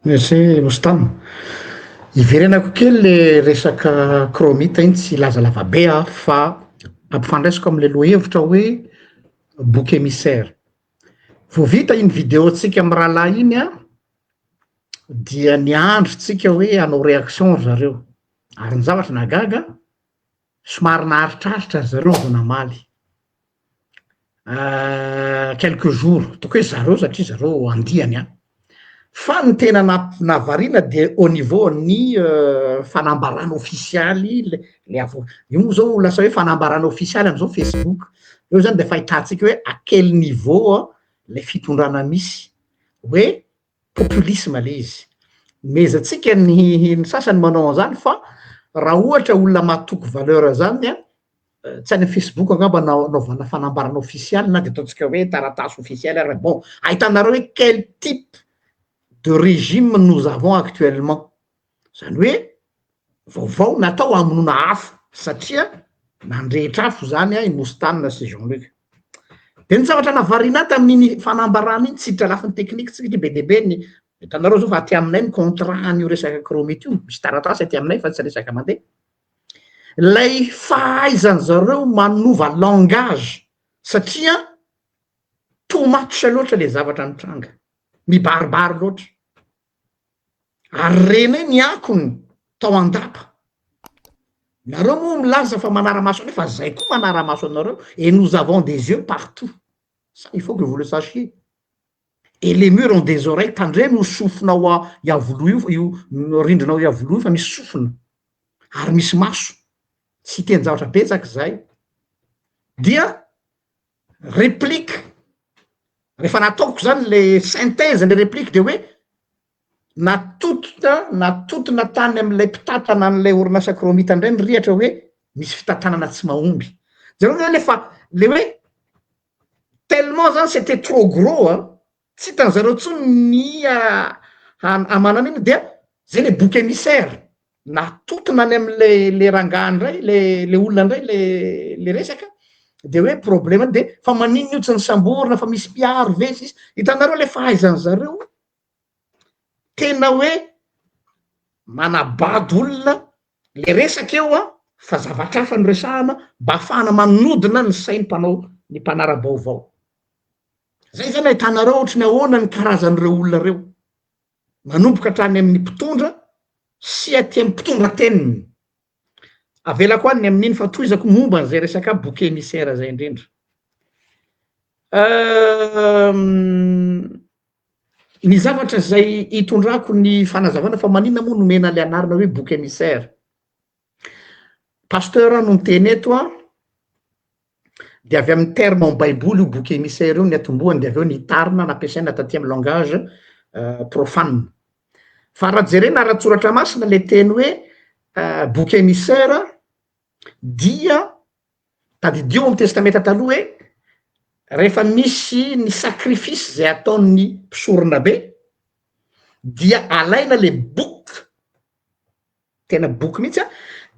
Merci Mostama. Iverenako kely le resaka kromita iny tsy laza lavabe fa ampifandraisiko am'le lohevitra hoe bouc émissaire. Vao vita iny vidéontsika amy rahalahy iny dia niandry tsika hoe hanao réaction ry zareo. Ary ny zavatra nahagaga, somary naharitraritra ry zareo vao namaly. Quelques jours, ataoko hoe zareo satria zareo andiany. Fa ny tena nahavariana de au niveau ny fanambarana ofisialy le io moa zao lasa hoe fanambarana ofisialy am'izao Facebook. Io zany de fa ahitantsika hoe à quel niveau le fitondrana misy, hoe populisme le izy. Mezantsika ny sasany manao an'zany fa raha ohatra olona mahatoky valeur zany tsy any Facebook angamba naovana fanambarana ofisialy na de ataontsika hoe taratasy ofisialy ary bon ahitanareo hoe quel type de régime nous avons actuellement. Zany hoe vaovao natao hamonoana afo satria nandrehitra afo zany i Mostana sy Jean-Luc. De ny zavatra nahavariana tamin'iny fanambarana iny tsy hiditra lafiny teknika satria be de be ny hitanareo zao fa aty aminay ny contrat an'io resaka kromity io misy taratasy aty aminay fa tsy resaka mandeha. Lay fahaizany zareo manova langage satria too much loatra le zavatra mitranga, mibaribary loatra. Ary reny ny akony tao andapa. Nareo moa milaza fa manara-maso anay fa zay koa manara-maso anareo et nous avons des yeux partout. Ça il faut que vous le sachiez. Et les murs ont des oreilles, tandreny ho sofinao iavoloha io rindrinao iavoloha fa misy sofina ary misy maso. Tsy teny zavatra betsaky zay. Dia réplique. Rehefa nataoko zany le synthèse le réplique de hoe natotona tany am'lay mpitatana an'lay orinasa kromita indray nyrihatra hoe misy fitantanana tsy mahomby. Zareo zany le hoe tellement zany c'était trop gros tsy hitan zareo tsony ny amanana iny dia zay le bouc émissaire natotona any am'le rangahy ndray le olona ndray le resaka de hoe problème de fa maninona io tsy ny samborina fa misy mpiaro ve sisy. Hitanareo le fahaizany zareo tena hoe manabady olona le resaka eo fa zavatra hafa noresahana mba ahafahana manodina ny sainy ny mpanara-baovao. Zay zany ahitanareo ohatrany ahoana ny karazan'ireo olona reo manomboka hatrany amin'ny mpitondra sy aty amin'ny mpitondra teniny. Avelako any amin'iny fa tohizako momba an'izay resaka bouc émissaire zay indrindra. Ny zavatra zay hitondrako ny fanazavana fa maninona moa nomena le anarana hoe bouc émissaire. Pasteur no miteny eto de avy amin'ny terme en baiboly io bouc émissaire io ny atombohany de avy eo nitarina nampiasaina taty amin'ny langage profane. Fa raha jerena ara-tsoratra masina le teny hoe bouc émissaire dia tadidio amin'ny testamenta taloha hoe rehefa misy ny sacrifice zay ataon'ny mpisorona be dia alaina le bouc, tena bouc mihitsy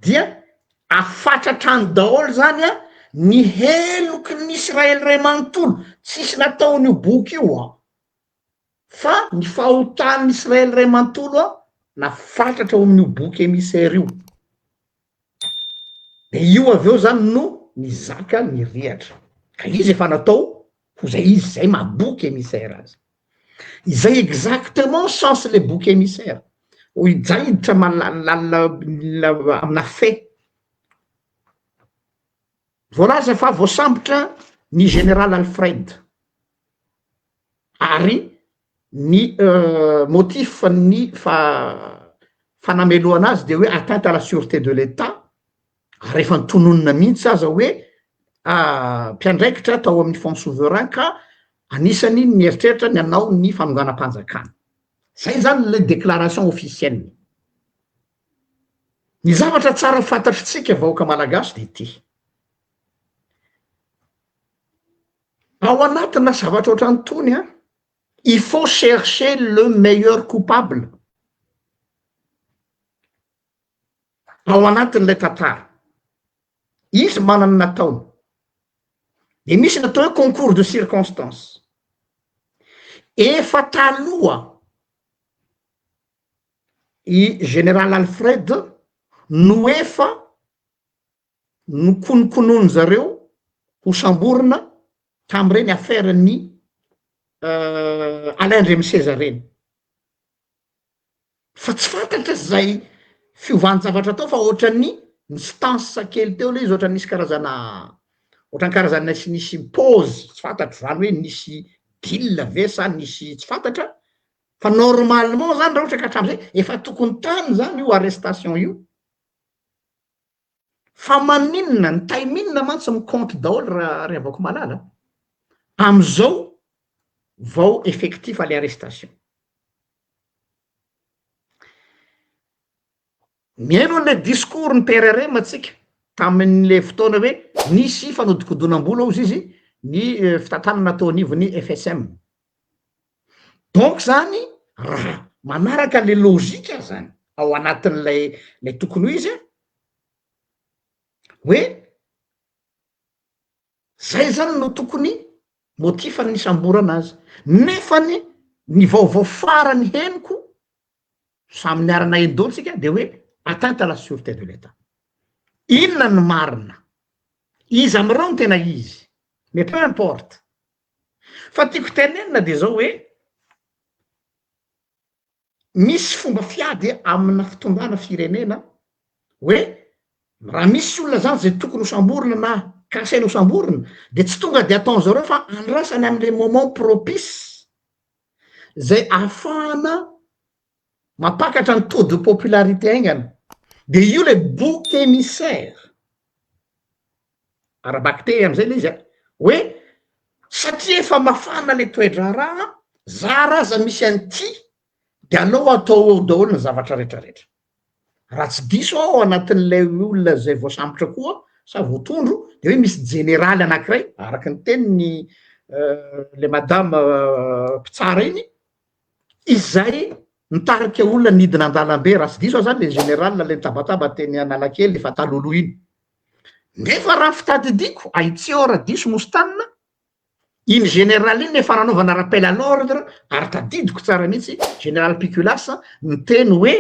dia afatratrany daholo zany ny heloky ny Israely ray manontolo. Tsisy nataon'io bouc io fa ny fahotan'ny Israely ray manontolo nafatratra ao amin'io bouc émissaire io. De io avy eo zany no nizaka ny rihatra. Ka izy efa natao ho zay izy zay ma bouc émissaire azy. Izay exactement sens le bouc émissaire. Zay hiditra amina fe. Voalaza fa voasambotra ny général Alfred. Ary ny motif ny fanameloana azy de hoe atteinte à la sûreté de l'État. Rehefa nitononona mihitsy aza hoe mpiandraikitra tao amin'ny fond souverain ka anisany nieritreritra ny anao ny fanonganam-panjakana. Zay zany le déclaration officielle. Ny zavatra tsara fantatritsika vahoaka malagasy de ty. Ao anatina zavatra ohatrany tony il faut chercher le meilleur coupable. Ao anatin'ilay tantara. Izy manana nataony. De misy natao hoe concours de circonstance. Efa taloha i général Alfred no efa nokonokonono zareo ho samborona tam'ireny affairany Alain Ndremiseza reny fa tsy fantatra zay fiovanjavatra tao fa ohatrany nisy tansa kely teo le izy ohatrany nisy karazana ohatrany karazana nisy pause tsy fantatro zany hoe nisy dille ve sa nisy tsy fantatra fa normalement zany raha ohatra ka hatram'izay efa tokony tany zany io arrestation io fa maninona ny taiminina mantsy micompte daholo raha rehavako malala am'izao vao effectif le arrestation miaino an'le discours ny PRRM atsika tamin'le fotoana hoe nisy fanodikodonam-bola ozy izy ny fitantanana tao anivony FSM donc zany raha manaraka le logika zany ao anatin'lay tokony ho izy hoe zay zany no tokony motifany nisamborana azy nefany ny vaovao farany henoko samy niarana eny daholo tsika de hoe atteinte à la sûreté de l'État inona ny marina izy am'ireo no tena izy mais peu importe fa tiako tenenina de zao hoe misy fomba fiady amina fitondràna firenena hoe raha misy olona zany zay tokony ho samborona na kasaina ho samborona de tsy tonga de ataony zareo fa andrasany am'le moment propice zay ahafahana mapakatra ny taux de popularité aingana de io le bouc émissaire arabakite am'izay le izy a hoe satria efa mafana le toedra raha za raza misy an'ity de aleo atao ao daholo ny zavatra rehetrarehetra raha tsy diso ao anatin'lay olona zay voasambotra koa sa voatondro de hoe misy jeneraly anankiray araky ny teniny le madame mpitsara iny izay nitarika olona nidina an-dalambe raha tsy diso ao zany le général le nitabataba teny Analakely efa talolo iny nefa raha fitadidiko aitsy ao raha diso mostanina iny général iny efa nanaovana rappel à l'ordre ary tadidiko tsara mihitsy général Piculas niteny hoe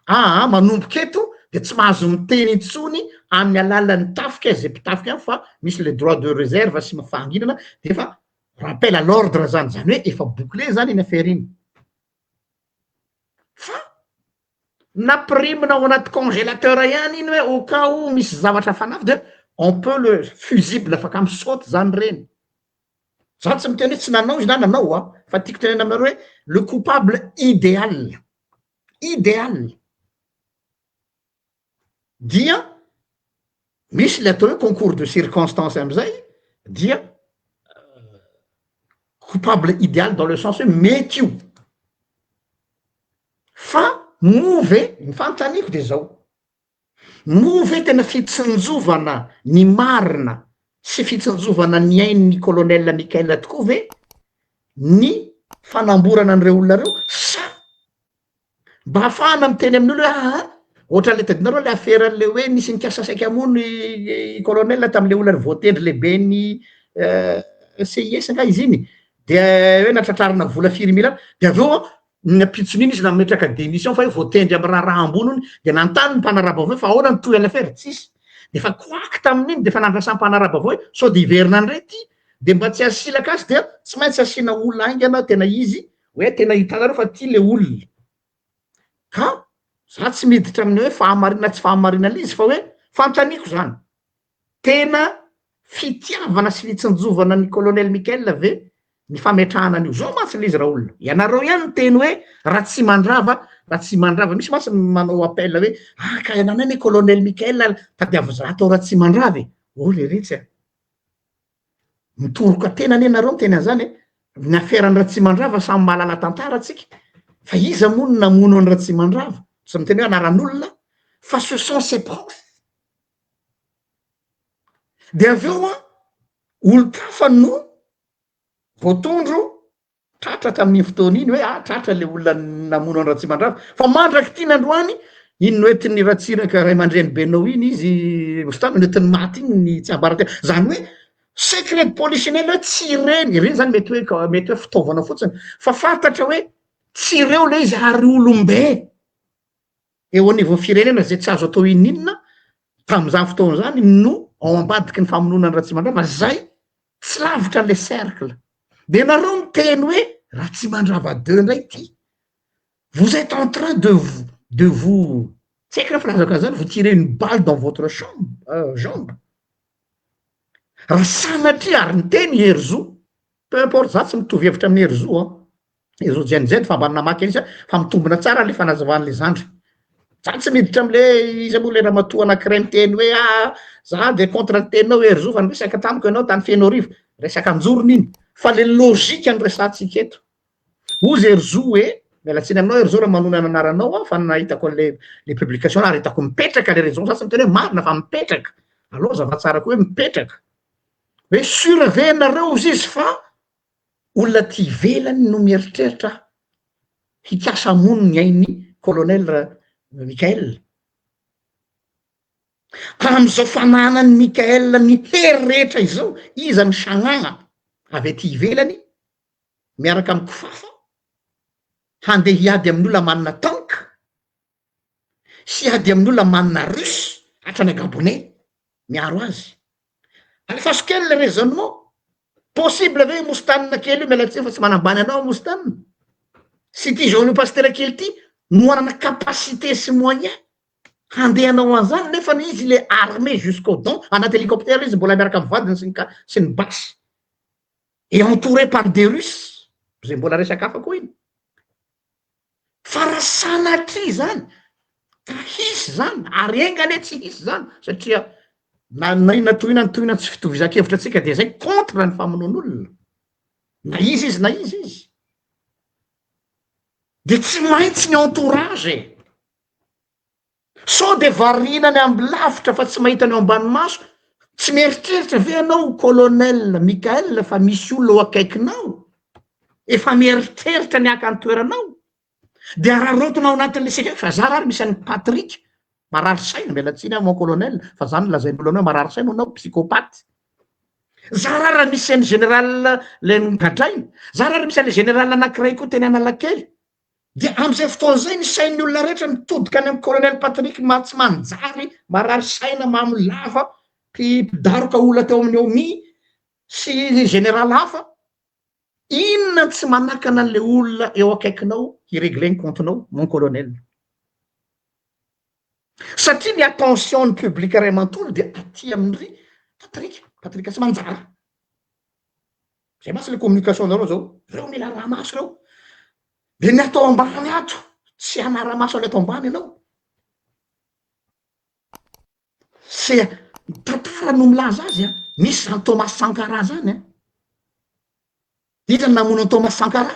manomboka eto de tsy mahazo miteny intsony amin'ny alalan'ny tafika zay mpitafika any fa misy le droit de réserve sy mafahanginana de efa rappel à l'ordre zany zany hoe efa bouclé zany iny affaire iny fa napirimina ao anaty congélateur ihany iny hoe au cas où misy zavatra fanafy de on peut le fusible afaka misaoty zany reny za tsy miteny hoe tsy nanao izy na nanao fa tiako tenena aminareo hoe le coupable idéal dia misy le atao hoe concours de circonstance am'izay dia coupable idéal dans le sens hoe mety io fa move ny fantaniko de zao move tena fitsinjovana ny marina sy fitsinjovana ny ain'ny colonel Michael tokoa ve ny fanamborana an'ireo olona reo sa mba hafahana miteny amin'olo hoe ohatra le tadinareo le affaire le hoe nisy nikasa saika amono i colonel tam'le olona voatendry lehibe ny CIS nga izy iny de hoe natratrarina vola 4 000 de aveo napitsony iny izy nametraka démission fa hoe voatendry amy raha amboniny de nantany ny mpanaraba vao fa ahoana ny toy l'affaire tsisy de fa koaky tamin'iny de fa nandrasany mpanaraba vao hoe sao de ivernany rety de mba tsy asilaka azy de tsy maintsy asiana olona aingana tena izy hoe tena hitanareo fa ty le olona ka za tsy miditra amin'ny hoe fahamarina tsy fahamarina l'izy fa hoe fantaniko zany tena fitiavana sy fitsinjovana ny colonel Michael ve ny fametrahana an'io zao mantsy le izy raha olona ianareo ihany teny hoe raha tsy mandrava misy mantsy manao appel hoe ka ianana ny colonel Michael tadiavo za atao raha tsy mandravy le retsy mitoroka tena any ianareo miteny an'izany ny affaire-ny raha tsy mandrava samy mahalala tantara atsika fa iza moa no namono any raha tsy mandrava tsy miteny hoe anaran'olona fa ce sont ses profs de aveo olo-kafa no voatondro tratra tamin'ny fotoana iny hoe tratra le olona namono any raha tsy mandrava fa mandraky ty nandroany iny noetiny ratsiraka ray aman-dreny benao iny izy stany noetiny maty iny ny tsy ambarate zany hoe secret de polichinelle hoe tsy reny zany mety hoe fitaovana fotsiny fa fantatra hoe tsy ireo le izy ary olombe eo anivao firenena zay tsy azo atao ininona tam'izany fotoana zany no ao ambadiky ny famononany Ratsimandrava zay tsy lavitra an'le cercle de nareo miteny hoe Ratsimandrava 2 ndray ty vous êtes en train de vous tsy haiko raha filazaka zany vous tirez une balle dans votre jambe raha sanatria ary ny teny Herzo peu importe za tsy mitovy hevitra amin'ny Herzo Herzo jenjeny fa mba namaky izy fa mitombina tsara le fanazavan'le zandry za tsy miditra am'le izy moa le ramatoa anankiray miteny hoe za de contre ny teninao Herzo fa niresaka tamiko ianao tany Fianorivo resaka anjorony iny fa le lôzika ny resantsika eto ozy Herzo hoe mialatsiny aminao Herzo raha manona ny anaranao fa nahitako le publication ary hitako mipetraka le raison za tsy miteny hoe marina fa mipetraka aloha zava-tsara koa hoe mipetraka hoe sura ve nareo izy izy fa olona ty ivelany no mieritreritra hikasa mono ny ainy colonel Mikael am'izao fananany Mikael ny hery rehetra izao iza ny sagnagna avy aty ivelany miaraka amy kofafa handeha hiady amin'olona manana tank sy hiady amin'olona manana russe hatrany Gabonais miaro azy alefaso kely le raisonnement possible ve mostanina kely io mialatsiny fa tsy manambany anao mostanina sy ty jaune pasteur kely ty no anana capacité sy moyen handehanao an'izany nefa izy le armé jusqu'au dent anaty hélicoptère izy mbola miaraka amy vadiny sy ny basy et entouré par des russes zay mbola resaka hafa koa iny fa raha sanatria zany ka hisy zany ary engane tsy hisy zany satria na inatohina tsy fitovizan-kevitra atsika de zay contre ny famonon'olona na izy de tsy maintsy ny entourage so de varinany amy lavitra fa tsy mahita ny eo ambany maso tsy mieritreritra ve anao colonel Mikael fa misy olona eo akaikinao efa mieritreritra ny aka ny toeranao de ararotonao anatin'le seka fa za rary misy an'ny Patrick marary saina mialatsiny mon colonel fa zany lazain'olo anao marary saina anao psychopathe za rara misy an'ny général le gadrainy za rary misy an'le général anankiray koa teny Analakely de am'izay fotoana zay ny sain'ny olona rehetra mitodika any amy colonel Patrick tsy manjary marary saina mamolava mpidaroka olona teo amin'ny omi sy général hafa inona tsy manakana an'le olona eo akaikinao hiregle ny comptenao mon colonel satria ny attention ny public ray manontolo de aty amin'ry Patrick tsy manjara zay masy le communication nareo zao reo mila raha maso reo de ny atao ambany ato tsy anara-maso le atao ambany ianao sy tantara no milaza azy misy zany Thomas Sankara zany iza namono Thomas Sankara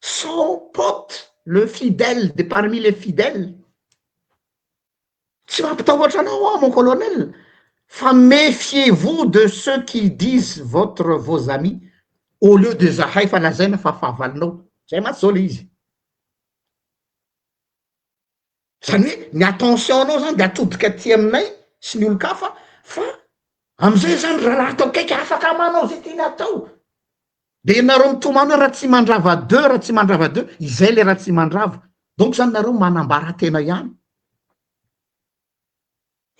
son pote le fidèle de parmi les fidèles tsy mampitahoatra anao mon colonel fa méfiez-vous de ceux qui disent vos amis au lieu de zahay fa lazaina fa fahavalinao zay matsy zao le izy zany hoe ny attention anao zany de atodika aty aminay sy ny olo-kafa fa am'izay zany raha atao kaiky afaka manao zay tena atao de nareo mitomano hoe Ratsimandrava 2 izay le Ratsimandrava donc zany nareo manambara tena ihany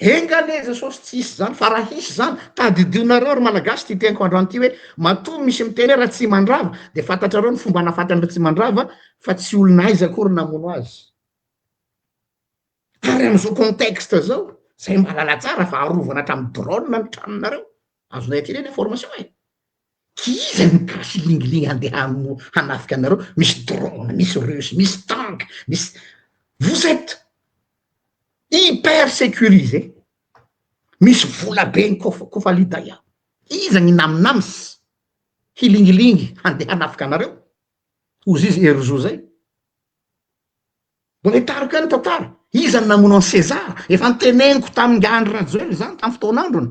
engane za sosy tsy hisy zany fa raha hisy zany tadidionareo ry malagasy ty tenko androany ty hoe matoa misy miteny hoe Ratsimandrava de fantatrareo ny fomba nafatany Ratsimandrava fa tsy olonaiza akory namono azy ary am'izao contexte zao zay malala tsara fa arovana hatramy drone ny tranonareo azonay aty reny information kiza ny gasy lingilingy andeha hanafika anareo misy drone misy russe misy tank misy vous êtes hyper sécurisé misy vola be ny kofa lidaya iza ny naminamitsy hilingilingy handeha hanafika anareo ozy izy Herzo zay mbola hitarika any tantara iza ny namono any César efa nteneniko tamin'ny andro rajoely zany tamy fotoan'androny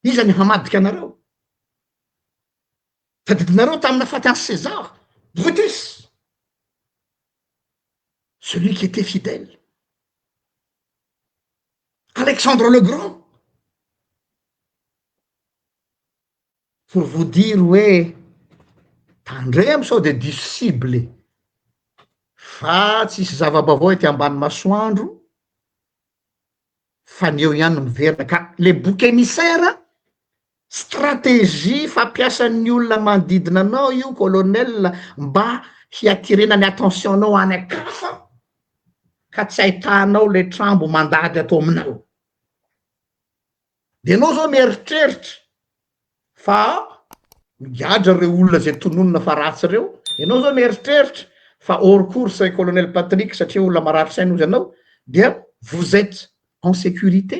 iza ny hamadika anareo tadidinareo tamina faty any César Brutus celui qui était fidèle Alexandre le Grand pour vous dire hoe tandremo sao de du cible fa tsisy zava-bavao ety ambany masoandro fa ny eo ihany miverina ka le bouc émissaire stratégie fampiasan'ny olona manodidina anao io colonel mba hiatirenany attentionnao any akafa ka tsy ahitanao le trambo mandady atao aminao de anao zao mieritreritra fa migadra reo olona zay tononona fa ratsy reo ianao zao mieritreritra fa hors course colonel Patrick satria olona marary saina ozy anao dia vous êtes en sécurité.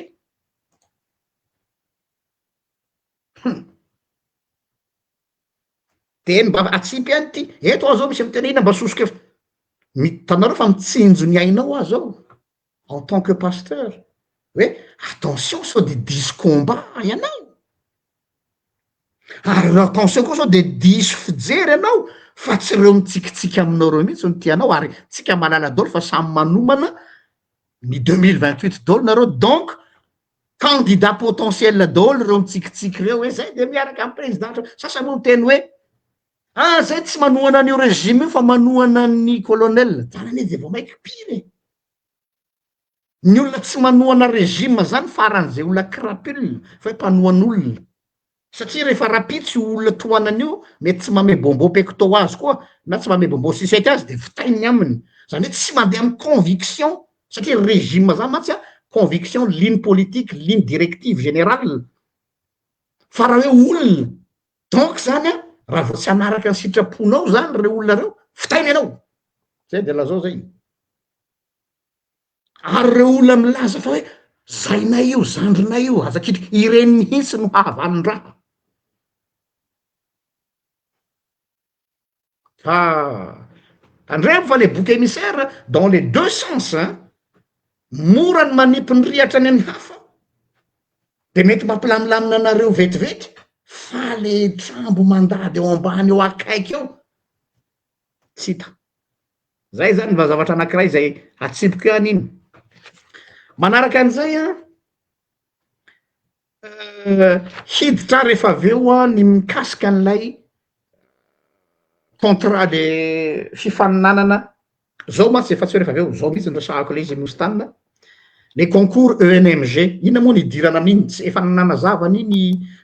Teny mba atsipy any ty eto aho zao misy mitenena mba sosika mitanareo fa mitsinjo ny ainao aho zao en tant que pasteur hoe attention sao de diso combat ianao ary attention koa sao de diso fijery anao fa tsy reo mitsikitsiky aminao reo mihitsy ny tianao ary tsika malala dolo fa samy manomana ny 2028 dolo nareo donc candidat potentiel dolo reo mitsikitsiky reo hoe zay de miaraka amy présidenta sasa moa miteny hoe ah zay tsy manohana an'io régime io fa manohana ny colonel tarany de vao maiky pire ny olona tsy manohana régime zany faran'izay olona crapule fa mpanohan'olona satria rehefa rapitsy olona toanan'io mety tsy mame bombo pecto azy koa na tsy mame bombo sisety azy de fitainy aminy zany hoe tsy mandeha amy conviction satria régime zany mantsy a conviction ligne politique ligne directive générale fa raha hoe olona donc zany a raha vao tsy anaraka ny sitraponao zany reo olona reo fitainy anao zay de lazao zay ary reo olona milaza fa hoe zainay io zandrinay io azakitry ireny mihitsy no hahavalondraha fa andremo fa le bouc émissaire dans les deux sens mora ny manipy ny rihatra any amin'ny hafa de mety mampilamlamina anareo vetivety fa le trambo mandady eo ambany eo akaiky eo tsy hita zay zany mba zavatra anankiray zay atsipiko any iny manaraka an'izay hiditra rehefa aveo ny mikasika an'ilay contrat de fifaninanana zao mantsy efa tsy hoe rehefa aveo zao mihitsy nresahako le izy mostanina le concours ENMG ina moa nidirana amin'iny tsy efa nanazavany ny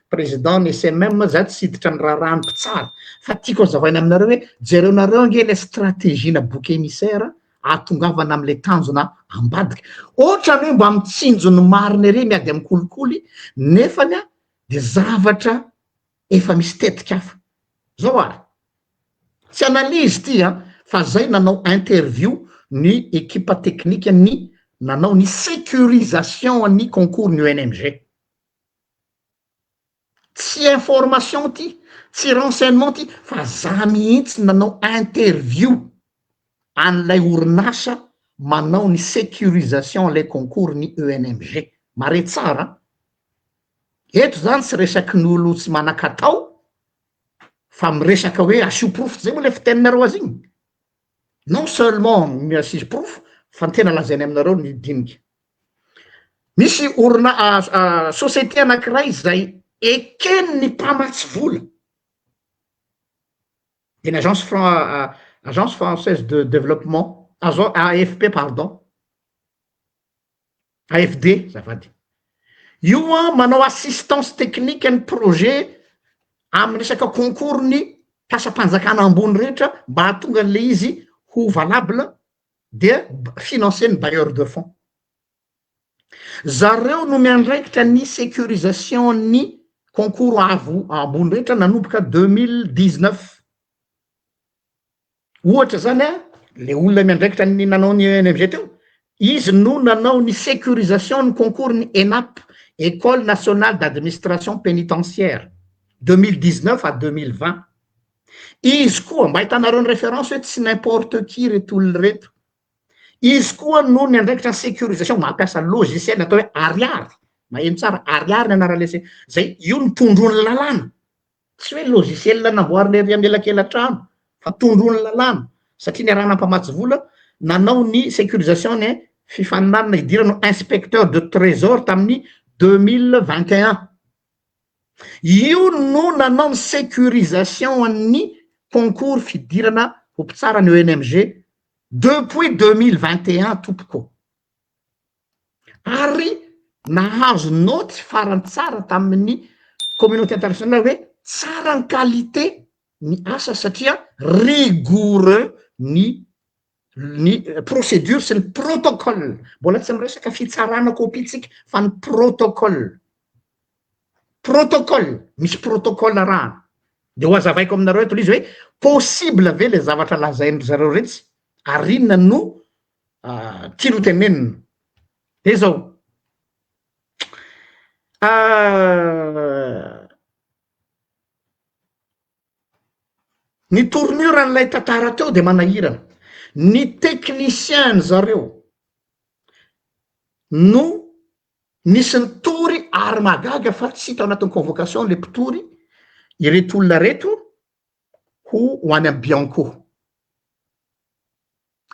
président ny SMM za tsy hiditra ny raharahany tsara fa tiako azavaina aminareo hoe jereo nareo ange le stratégie na bouc émissaire ahatongavana am'le tanjona ambadika ohatrany hoe mba mitsinjo ny mariny re miady amy kolikoly nefany a de zavatra efa misy tetika hafa zao ary tsy analyse ty fa zay nanao interview ny équipe technique ny nanao ny sécurisation ny concours ny ENMG tsy information ty tsy renseignement ty fa za mihitsy nanao interview an'ilay orinasa manao ny sécurisation lay concours ny ENMG mare tsara eto zany tsy resaky ny olo tsy manan-katao fa miresaka hoe asio profo zay moa le fiteninareo azy igny non seulement miasisy profo fa tena lazainy aminareo ny diniky misy orina société anankiray zay ekeny ny mpamatsy vola eny agence française de développement AFP pardon AFD zafady io manao assistance technique ny projet amy resaka concours ny pasam-panjakana ambony rehetra mba hatonga an'le izy ho valable de financer ny bailleur de fonds zareo no miandraikitra ny sécurisation ny concours avo ambony rehetra nanomboka 2019 ohatra zany le olona miandraikitra ny nanao ny ENMG teo izy no nanao ny sécurisation ny concours ny ENAP école nationale d'administration pénitentiaire 2019 à 2020 izy koa mba hitanareo ny référence hoe tsy n'importe qui reto olona reto izy koa no ny andraikitra ny sécurisation mampiasa logiciel atao hoe ariary maheno tsara ariary ny anaralese zay io ny tondrony lalàna tsy hoe logiciel namboariny ery amelakelan-trano fa tondrony lalàna satria ny arahana mpamatsy vola nanao ny sécurisation ny fifaninanana idirano inspecteur de trésor tamin'ny 2021 io no nanao ny sécurisation ny concours fidirana ho mpitsara ny ENMG depuis 2021 tompoko ary nahazo noty farany tsara tamin'ny communauté internationale hoe tsara ny qualité ny asa satria rigoureux ny procédure sy ny protocole mbola tsy miresaka fitsarana copie tsika fa ny protocole misy protocole raha de ho azavaiko aminareo eto izy hoe possible ve le zavatra lazaindry zareo retsy ary inona no tiano tenenina de zao ny tournure an'ilay tantara teo de manahirana ny technicien zareo no nisy ny tory ary magaga fa tsy hita ao anatin'ny convocation le mpitory ireto olona reto ho any amy Bianco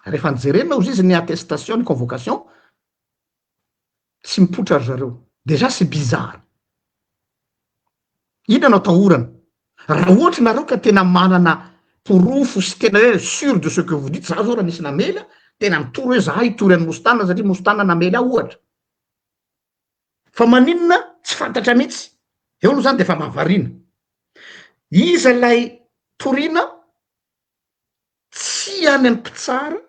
rehefa nijerena ozy izy ny attestation ny convocation tsy mipotra ry zareo déjà c'est bizarre ina anao tahorana raha ohatra nareo ka tena manana porofo sy tena hoe sûr de ce que vous dites za zao raha nisy namela tena mitory hoe za hitory any Mostana satria Mostana namela ohatra fa maninona tsy fantatra mihitsy eo aloha zany de fa mahavariana iza lay toriana tsy any amy mpitsara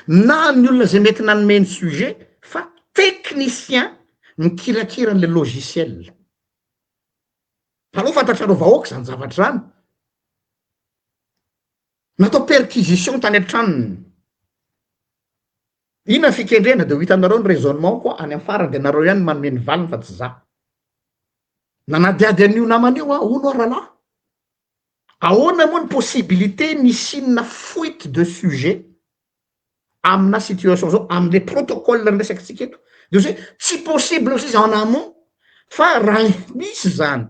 na ny olona zay mety nanomeny sujet fa technicien mikirakira an'le logiciel aloha fantatrareo vahoaka zany zavatra zany natao perquisition tany an-tranony ina fikendrena de ho hitanareo ny raisonnement koa any amy farany de nareo ihany manome ny valiny fa tsy za nanadiady an'io naman'io ono rahalahy ahoana moa ny possibilité nisinina fuite de sujet amina situation zao am'le protocole ny resakytsika eto de hoe tsy possible aussi en amont fa raha misy zany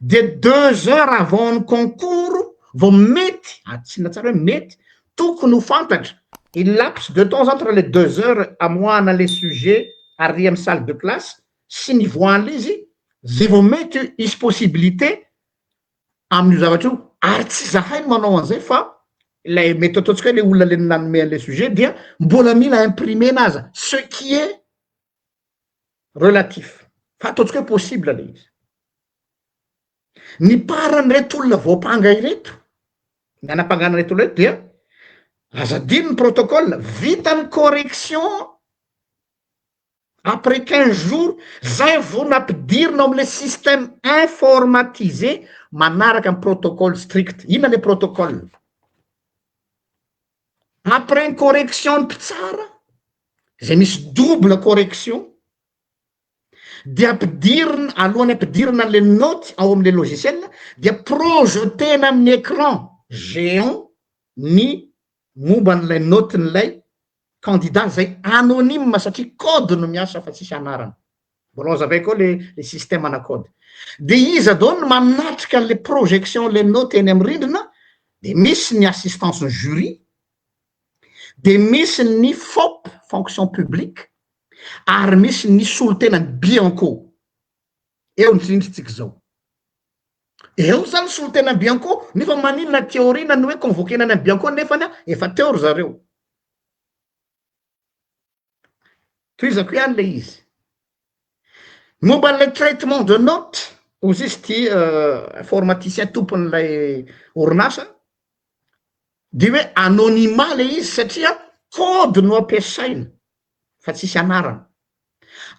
de 2 heures avant ny concours vao mety atsina tsara hoe mety tokony ho fantatra il laps de temps entre les 2 heures amoahana les sujets ary amy salle de classe sy ny voan'le izy zay vao mety isy possibilité amin'io zavatra io ary tsy zahay no manao an'izay fa lay mety ataotsika hoe le olona le nanome an'le sujet dia mbola mila imprimer naza ce qui est relatif fa ataotsika hoe possible le izy ny parany reto olona voapanga ireto ny anapangana reto olona reto dia azadino ny protocole vitany correction après 15 jours zay vo nampidirina am'le système informatisé manaraka amy protocole strict ina le protocole après une correction ny mpitsara zay misy double correction dia ampidirina alohany ampidirina le note ao am'le logiciel dia projetena amin'ny écran géant ny momba n'lay note n'lay candidat zay anonyme satria code no miasa fa tsisy anarana mbola azavaiko le système ana code de izy adony manatrika an'le projection le note eny amy rindrina de misy ny assistance ny jury de misy ny FOP fonction publique ary misy ny solotena ny Bianco eo ny tsindritsika zao eo zany solotena ny Bianco nefa maninona théorie ny hoe convoquena ny Bianco nefany efa teo ry zareo toizako ihany le izy momba le traitement de note ozy izy ty informaticien tompon'lay orinasa de hoe anonymat le izy satria code no ampiasaina fa tsisy anarana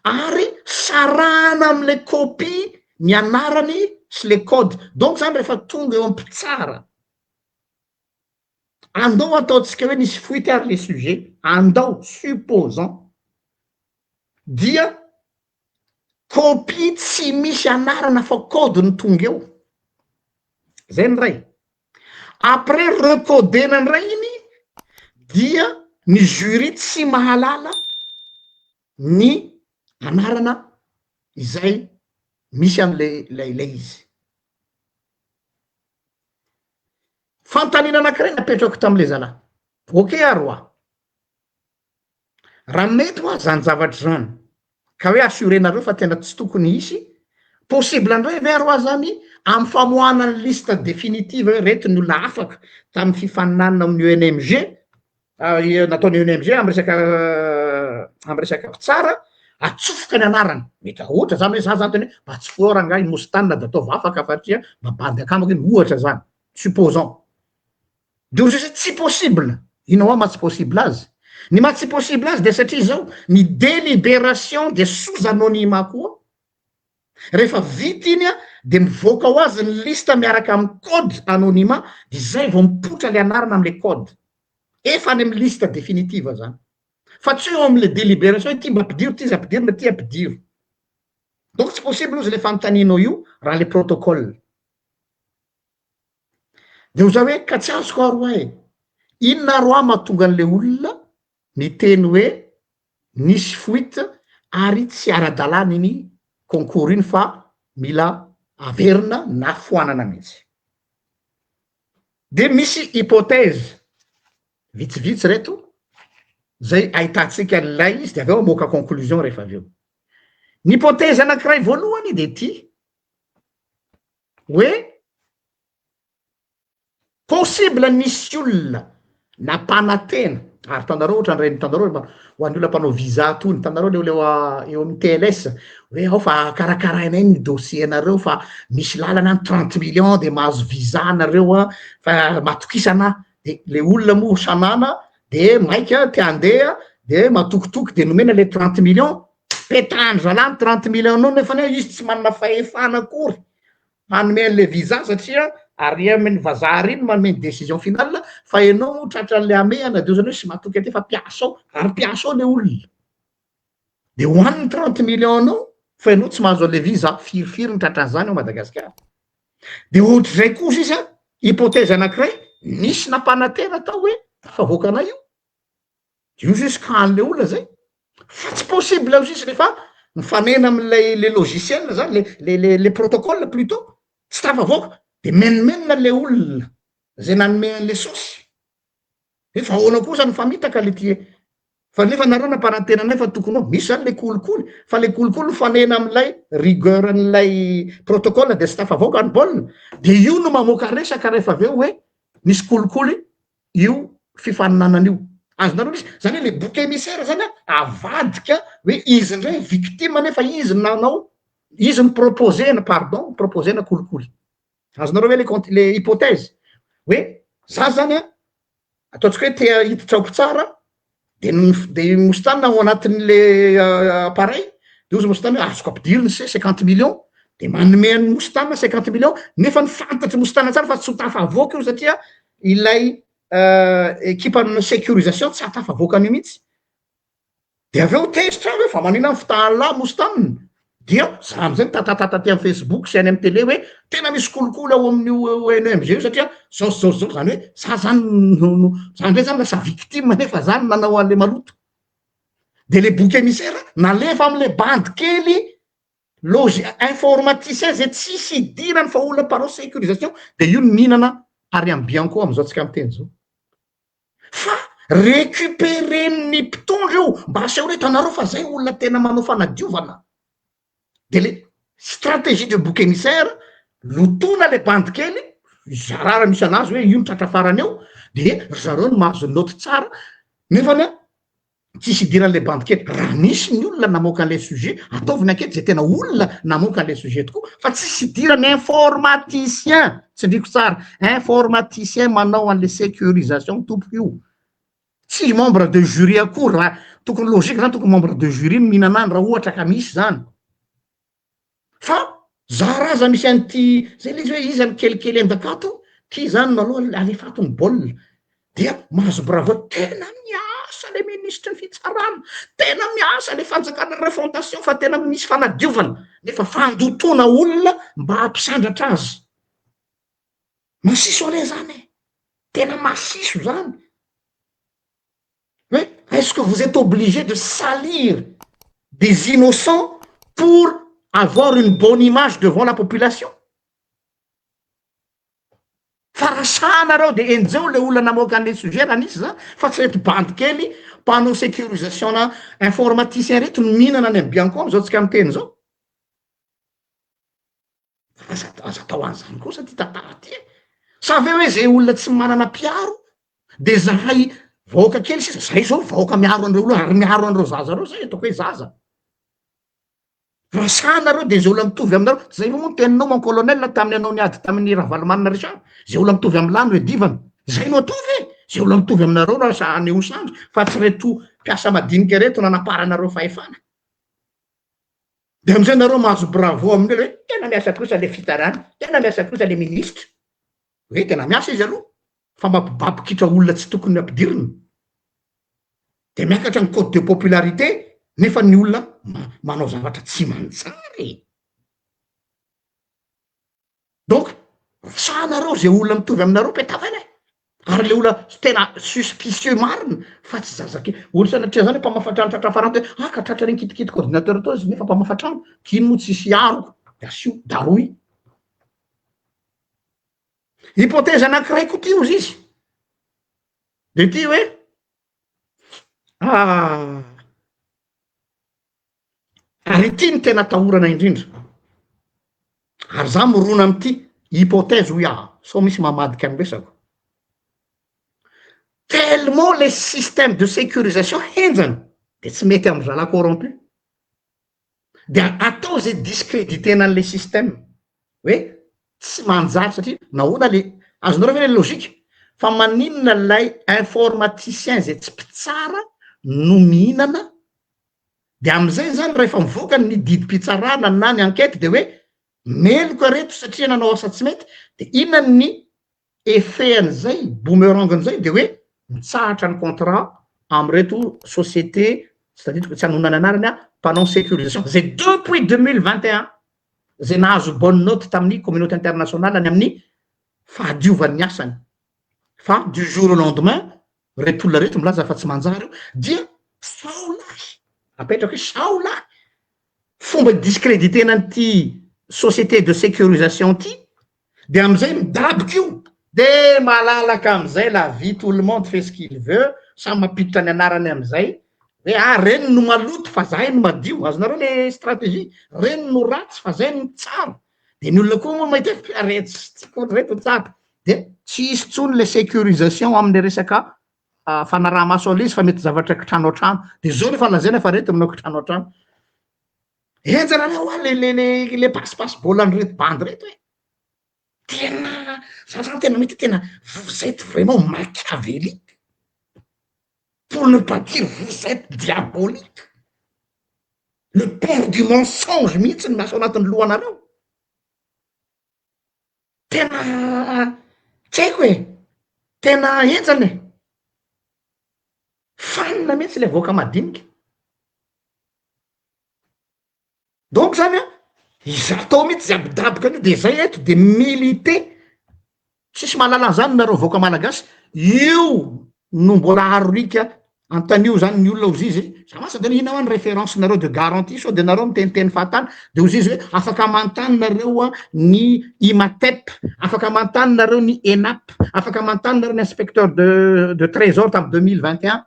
ary sarana am'le copie ny anarany sy le code donc zany rehefa tonga eo ampitsara andao ataotsika hoe nisy fuite ary le sujet andao supposant dia copie tsy misy anarana fa code ny tonga eo zay ny ray après recodena ny ray iny dia ny jury tsy mahalala ny anarana izay misy am'le izy fantanina anakiray napetrako tam'le zalahy ok aroa raha mety hoa zany zavatra zany ka hoe assurenareo fa tena tsy tokony hisy possible andray ve aroa zany amy famoana ny liste définitive reto ny olona afaka tamin'ny fifaninanina amin'ny UNMG nataony UNMG amy resaka mpitsara atsofoka ny anarany mety ohatra zany hoe za zany teny hoe mba tsy foranga imostanina da ataovy afaka satria mabandy akamako iny ohatra zany supposant de ozy tsy possible ino ao maha tsy possible azy ny maha tsy possible azy de satria zao ny délibération de sous anonyme koa rehefa vita iny a de mivoaka ho azy ny lista miaraka amy code anonyma de zay vao mipotra le anarana amle code efa any amy lista définitive zany fa tsy eo amle délibération ty mba ampidiro ty izy ampidiro na ty ampidiro donc tsy possible ozy le fanotaninao io raha le protocole de ho za hoe ka tsy azoko aroa inona roa mahatonga an'le olona ny teny hoe nisy fuite ary tsy ara-dalàna iny concours iny fa mila averina na foanana mihitsy de misy hypothèse vitsivitsy reto zay ahitantsika lay izy de aveo amoaka conclusion rehefa aveo ny hypothèse anankiray voalohany de ty hoe possible nisy olona nampanantena ary tanareo ohatra nyreny tanareo ho an'ny olona mpanao visa tony tanareo leo eo amin'ny TLS hoe ao fa karakarainay ny dossier nareo fa misy lalana any 30 millions de mahazo visa nareo a fa matokisana de le olona moa sanana de maika ty andeha de matokitoky de nomena le 30 millions petahany zalany 30 millions no nefa ne izy tsy manana fahefana akory manome an'le visa satria ary amin'ny vazaha iny manome ny décision finale fa ianao tratra an'le amehana de zany hoe sy matoky aty fa piasa ao ary piasa ao le olona de hoaniny 30 millions anao fa ianao tsy mahazo an'le visa firifiry ny tratran'izany ao Madagasikara de ohatra zay kosa izy a hypothèse anankiray nisy nampanantena tao hoe fa voakanay io io jusqu'à an'le olona zay fa tsy possible ao izy rehefa mifanena am'lay le logiciel zany le protocole plutôt tsy tafavoaka de menimenina le olona zay nanome an'le sosy fa ahoana kosa ny famitaka le ty fa nefa nareo nampanantenanay fa tokony ao misy zany le kolikoly fa le kolikoly fanena am'lay rigueur an'lay protocole de tsy tafavoaka ny baolina de io no mamoaka resaka rehefa aveo hoe misy kolikoly io fifaninanan'io azonareo misy zany hoe le bouc émissaire zany a avadika hoe izy ndray victime nefa izy nanao izy ny proposena pardon proposena kolikoly azonareo hoe le hypothèse hoe za zany a ataotsika hoe te hiditra aoko tsara de mostanina ao anatin'le appareil de ozy mostana hoe azoko ampidiriny se 50 millions de manome ny mostana 50 millions nefa ny fantatry mostana tsara fa tsy ho tafavoaka io satria ilay équipe ny sécurisation tsy hatafavoaka an'io mihitsy de aveo tezitra hoe fa manina ny fitahala mostanina dia za am'zay tatatata ty amy Facebook sy any amy télé hoe tena misy kolikoly ao amin'ny ONMG io satria zao zany hoe za zany zany ndray zany lasa victime nefa zany nanao an'le maloto de le bouc émissaire nalefa am'le bande kely informaticien zay tsisy idirany fa olona mpanao sécurisation de io ny mihinana ary amy bianco am'izao tsika amy teny zao fa récupérer-ny mpitondra io mba aseho hoe tanareo fa zay olona tena manao fanadiovana de le stratégie de bouc émissaire lotona le bande kely zarara misy anazy hoe io mitratra farany eo de zareo no mahazo note tsara nefany a tsisy idiran'le bande kely raha misy ny olona namoaka an'le sujet ataoviny ankety zay tena olona namoaka an'le sujet tokoa fa tsisy idirany informaticien tsindriko tsara informaticien manao an'le sécurisation tompoko io tsy membre de jury akory raha tokony logique zany tokony membre de jury mihinanany raha ohatra ka misy zany fa zaraza misy an'ty zay le izy hoe izy amy kelikely andakato ty zany maloha alefatony baolina dia mahazo bravo tena miasa le ministre ny fitsarana tena miasa le fanjakana refondation fa tena misy fanadiovana nefa fandotona olona mba hampisandratra azy masiso ale zany tena masiso zany hoe est-ce que vous êtes obligé de salir des innocents pour avoir une bonne image devant la population farasana de enjeo le olona namoaka an'le sujet raha nisy za fa tsy reto bande kely mpanao sécurisation na informaticien reto no mihinana any amy bianco am'izao tsika amy teny zao aza atao an'izany kosa ty tantara ty e. Sa ve hoe zay olona tsy manana mpiaro de zahay vahoaka kely sisa zay zao vahoaka miaro andreo olo ary miaro andreo zaza reo zay ataoko hoe zaza rasanareo de zay olona mitovy aminareo zay moa teninao mon colonel tamin'ny anao niady tamin'ny Ravalomanina Richard zay olona mitovy amy lano hoe divana zay no atovy e zay olona mitovy aminareo raha sa aneo sandro fa tsy reto mpiasa madinika reto nanaparanareo fahefana de amizay nareo mahazo bravo amin'io hoe tena miasa kosa le fitarana tena miasa kosa le ministra hoe tena miasa izy aloha fa mampibabokitra olona tsy tokony ampidirina de miakatra ny code de popularité nefa ny olona manao zavatra tsy manjary donc sanareo zay olona mitovy aminareo petavana ary le olona tena suspicieux marina fa tsy zazaky olo sanatria zany mpamafatrano tratrafarany hoe ka tratra reny kitikity coordinateur atao izy nefa mpamafatrano kino moa tsisy aroko de asio daroy hypothèse anankiray ko ty ozy izy de ty hoe ary ty ny tena atahorana indrindra ary za morona amity hypothèse ho iaho sao misy mamadika any resako tellement les systèmes de sécurisation henjana de tsy mety amy zala corrompu de atao zay discréditena an'le système hoe tsy manjary satria nahoana le azonareo ve le logika fa maninona lay informaticien zay tsy mpitsara no mihinana de amizay zany rehefa mivoaka ny didim-pitsarana na ny enquête de hoe meloko reto satria nanao asa tsy mety de inona ny effet an'izay boomerang an'izay de hoe mitsahatra ny contrat amy reto société c'est-à-dire tsy anonany anarany mpanao sécurisation zay depuis 2021 zay nahazo bonne note tamin'ny communauté internationale any amin'ny fahadiovan'ny asany fa du jour au lendemain reto olona reto milaza fa tsy manjary io dia sao lahy apetraka hoe sao lahy fomba discréditena an'ity société de sécurisation ty de amizay midaboka io de malalaka amizay la vie tout le monde fait ce qu'il veut samy mampiditra ny anarany amizay hoe reny no maloto fa zay no madio azonareo le stratégie reny no ratsy fa zay no tsara de ny olona koa moa mahita reto tsara de tsy isy tsony le sécurisation amin'ny resaka fanaraha-maso ale izy fa mety zavatra kitrano an-trano de zao nefa lazaina fa reto aminao kitrano an-trano enjana reo le passe bola any reto bandy reto hoe tena za zany tena mety tena vous êtes vraiment machiavélique pour ne pas dire vous êtes diabolique le père du mensonge mihitsy ny miasa ao anatin'ny lohanareo tena tsy haiko e tena enjana e fanina mihitsy le voaka madinika donc zany izy atao mihitsy zay abidaboka an'io de zay eto de milité tsisy mahalala zany nareo voaka malagasy io no mbola arorika antanio zany ny olona ozy izy za masa de ina ho any référence nareo de garantie sao de nareo miteniteny fahatany de ozy izy hoe afaka mantany nareo ny IMATEP afaka mantany nareo ny ENAP afaka mantany nareo ny inspecteur de trésor tamy 2021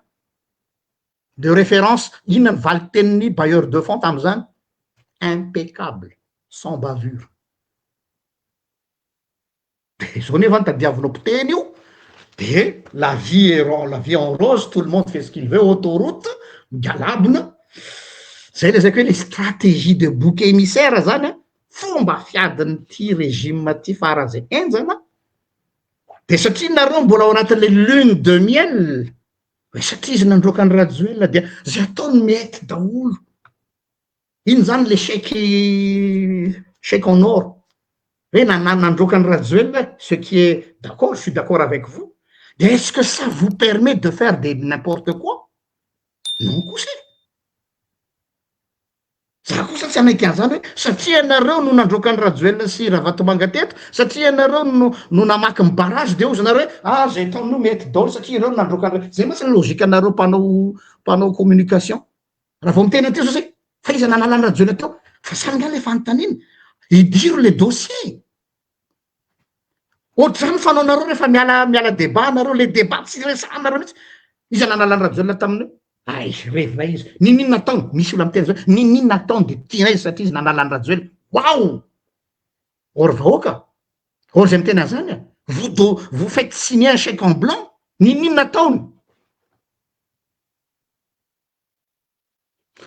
de référence inona ny valy tenin'ny bailleur de fonds tam'zany impeccable sans bavure de zao nefa ny tadiavinao mpiteny io de la vie en rose tout le monde fait ce qu'il veut autoroute migalabona zay le zay hoe les stratégies de bouc émissaire zany fomba fiadiny ty régime ty fara zay enjana de satria nareo mbola ao anatin'le lune de miel hoe satria izy nandroaka ny rajoelona dia zay ataony mety daholo iny zany le chèque en or hoe nandroaka ny rajoelona ce qui est d'accord je suis d'accord avec vous de est-ce que ça vous permet de faire de n'importe quoi non kosa za kosa tsy anaiky an'izany hoe satria nareo no nandroaka ny rajoelona sy Ravatomanga teto satria nareo no namaky my barage de ozy nareo hoe zay taonao mety daholo satria nareo nandroaka ny zay masy ny logika nareo mpanao communication raha vao miteny ateo zao zay fa iza nanala ny rajoelona teo fa saranga le fanontaniana idiro le dossier ohatra zany fanao nareo rehefa miala débat nareo le débat tsy resanareo mihitsy iza nanala ny rajoelona tamin'io revina izy ninina ataony misy olo amiteny zao ninina ataony de tiana izy satria izy nanala ny rajoelona wow or vahoaka or zay mitena zany a vous faites signer un chèque en blanc ninina nataony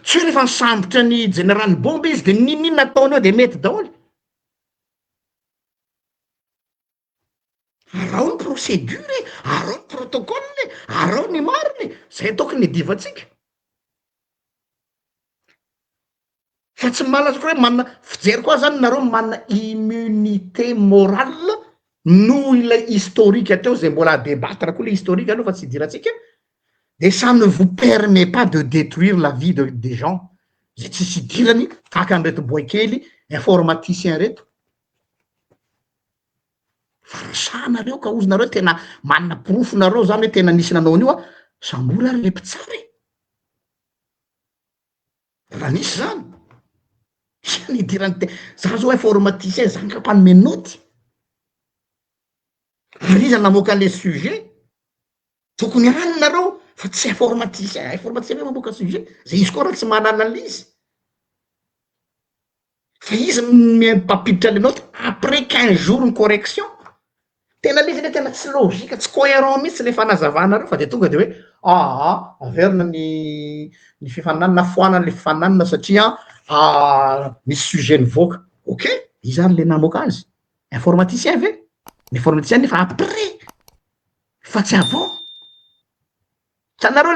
tsy hoe rehefa nisambotra ny général bombe izy de ninina nataony eo de mety daholy arao ny procédure arao ny protocole arao ny mariny zay tokony divatsika fa tsy malaza ko hoe manna fijery koa zany nareo manna immunité morale noho ilay historique teo zay mbola débattre koa le historique aloha fa tsy idiratsika de ça ne vous permet pas de détruire la vie des gens zay tsisy idirany tahaka an'ireto boakely informaticien reto farasanareo ka ozy nareo tena manana profo nareo zany hoe tena nisy nanao an'io a sambola ary le mpitsary raha nisy zany isany idirany za zao informaticien zany ka mpanome noty ary izy namoaka an'le sujet tokony any nareo fa tsy informaticien informaticien hoe mamoaka sujet zay izy koa raha tsy manana an'izy fa izy mpampiditra le noty après 15 jours ny correction tena le izy le tena tsy logika tsy cohérent mihitsy le fanazavanareo fa de tonga de hoe averina ny fifananana foanany le fifananana satria misy sujet nivoaka ok izy ary le namoaka azy informaticien ve ny informaticien nefa après fa tsy avant sanareo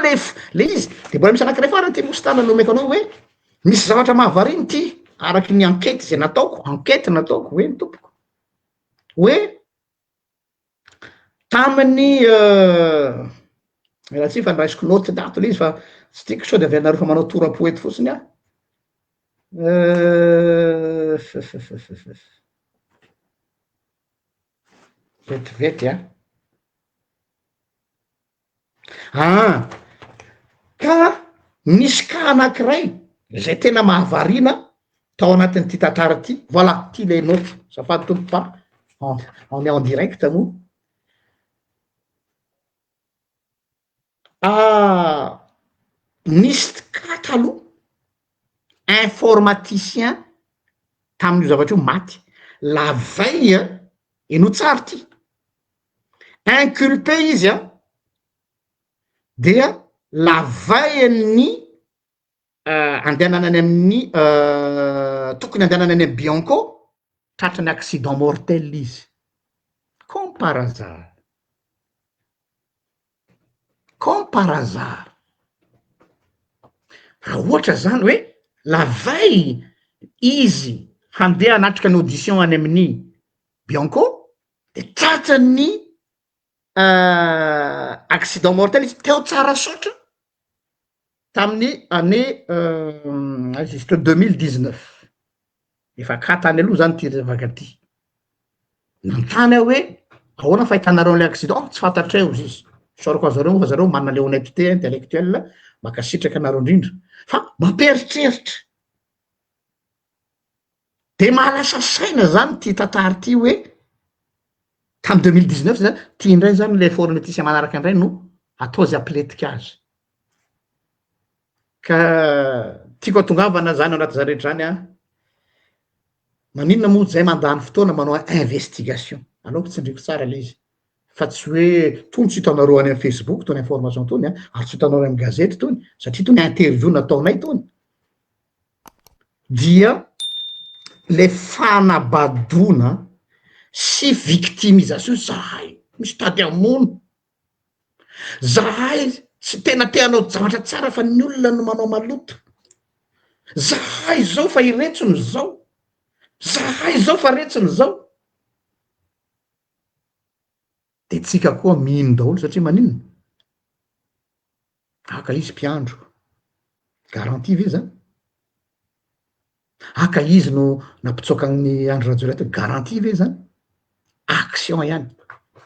le izy de mbola misy anankiray farany ty mositana nomeko anao hoe misy zavatra mahavariny ty araky ny enquête zay nataoko enquête nataoko hoe mitompoko hoe taminy raha tsy fa ndraisiko noty dato le izy fa tsy tiako sao de avianareo fa manao torapoety fotsiny a vetivety ka misy ka anankiray zay tena mahavarina tao anatin'ity tantara ty voilà ty le noty safady tompo pa on est en direct moa nisy ka taloha informaticien tamin'io zavatra io maty la veille eno tsary ty inculpé izy dia la veille ny andehananany amin'ny tokony andehanany any amin'ny Bianco tratrany accident mortel izy comme par hasard raha ohatra zany hoe la veille izy handeha hanatrika ny audition any amin'ny Bianco de tratrany accident mortel izy teo tsara sotra tamin'ny année jusque 2019 efa katany aloha zany ty revaka ty nantany aho hoe ahoana fahitanareo an'le accident tsy fantatreo izy sorako azareo fa zareo manana le honnêteté intellectuelle makasitraka anareo indrindra fa mampieritreritra de mahalasa saina zany ty tantary ty hoe tamy 2019 zany ty indray zany le formaticien manaraka indray no atao zy apletika azy ka tiako atongavana zany anaty zaretra zany maninona moa zay mandany fotoana manao investigation aleoko tsindriko tsara le izy fa tsy hoe tony tsy hitanareo any amin'ny Facebook tony information tony ary tsy hitanareo amin'ny gazety tony satria tony interview nataonay tony dia le fanabadona sy victimisation zahay misy tady amono zahay tsy tena teanao zavatra tsara fa ny olona no manao maloto zahay zao fa iretsony zao zahay zao fa retsony zao de tsika koa mino daholo satria maninona aka izy mpiandro garantie ve zany aka izy no nampitsoakany andro rajolata garantie ve zany action ihany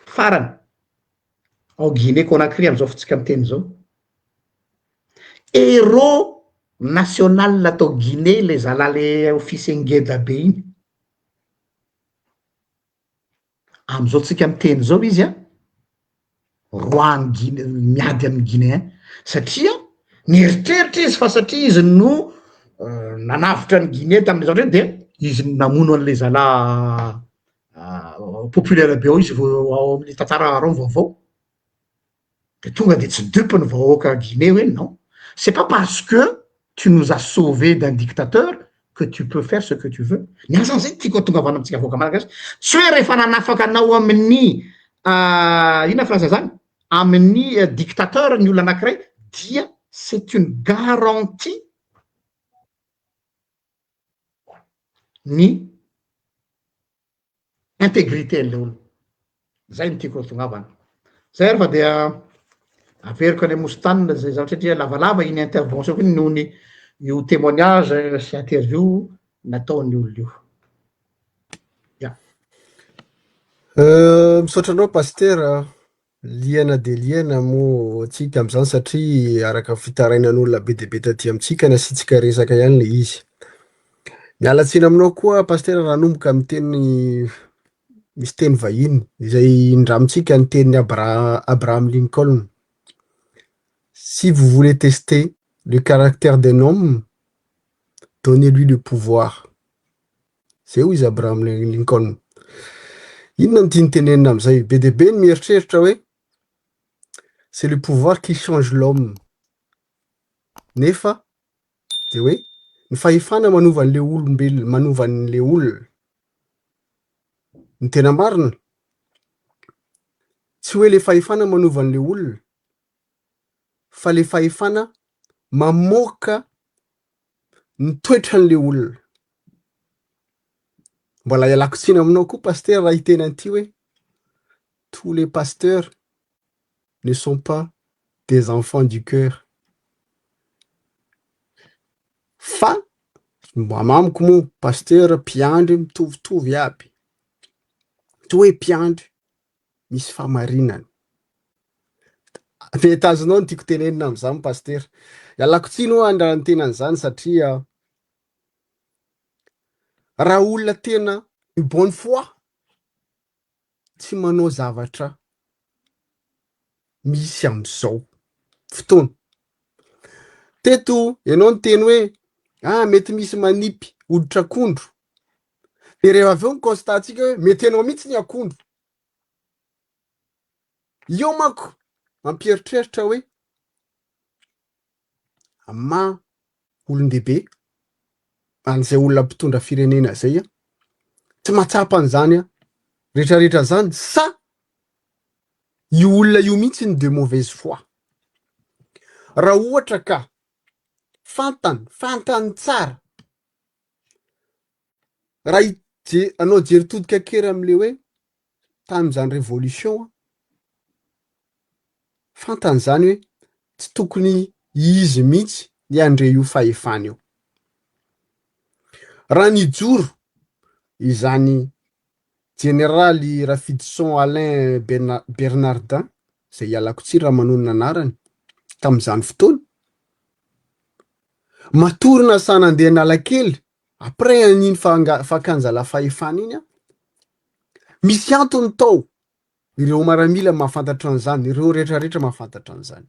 farany ao Guinée Conakry am'izao fitsika miteny zao héros national atao Guinée le zala le office ngeda be iny am'izao tsika miteny zao izy roany Guinée miady amin'ny Guinéen satria nieritreritra izy fa satria izy no nanavitra ny Guinée tamin'izao ndray de izy namono an'le zala populaire be ao izy vao ao amin'ny tantara arao vaovao de tonga de tsy dupy ny vahoaka Guinée hoe non, c'est pas parce que tu nous as sauvé d'un dictateur que tu peux faire ce que tu veux. Ny azany zay tiako atongavana amitsika vahoaka malagasy tsy hoe rehefa nanafaka anao amin'ny ina frasa zany amin'ny dictateur ny olona anankiray dia c'est une garantie ny intégrité an'le olo zay ny tiako atongavana zay ary fa dia averiko any Mostotanina zay zavatra satria lavalava iny intervention iny noho ny io témoignage sy interview nataony olo io. Ya. Misaotra anao pasteur, liana de liana mo tsika am'zany satria araka fitarainan'olona be de be taty amitsika ny asitsika resaka ihany le izy. Miala tsiny aminao koa pasteur raha nomboka amin'ny teny misy teny vahiny izay ndramitsika ny teny Abraham Lincoln. Si vous voulez tester le caractère d'un homme, donnez-lui le pouvoir. C'est où izy Abraham Lincoln? Inona ny tiany tenenina am'izay? Be de be ny mieritreritra hoe c'est le pouvoir qui change l'homme. Nefa de hoe ny fahefana manova an'le olombelona, manova an'le olona. Ny tena marina. Tsy hoe le fahefana manova an'le olona, fa le fahefana mamoaka ny toetran'le olona. Mbola ialako tsiny aminao koa pasteur raha itena an'ity hoe tous les pasteurs ne sont pas des enfants du cœur. Fa mbo amamiko moa pasteur mpiandry mitovitovy aby. Tsy hoe mpiandry misy famarinana. Fetazonao ny tiako tenenina am'zany pasteur. Ialako tsiny ho andraha ny tenan'izany satria raha olona tena ny bonne foi tsy manao zavatra misy am'izao fotoana. Teto ianao ny teny hoe mety misy manipy hoditra-kondro. De rehefa avy eo ny constatsika hoe mety anao mihitsy ny akondro. Io manko mampieritreritra hoe olon-dehibe an'izay olona mpitondra firenena zay tsy matsapa an'izany rehetrarehetra zany sa io olona io mihitsy ny de mauvaise foi. Raha ohatra ka fantany tsara raha anao jery todika kery am'le hoe tam'izany révolution fantany zany hoe tsy tokony izy mihitsy ny andre io fahefana io. Raha nijoro izany généraly Rafidson Alain Bernardin zay ialako tsiny raha manonona anarany tam'izany fotoana matorina sanandeha nalakely après an'iny fakanjala fahefana iny misy antony tao. Ireo maramila mahafantatra an'izany, ireo rehetrarehetra mahafantatra an'izany.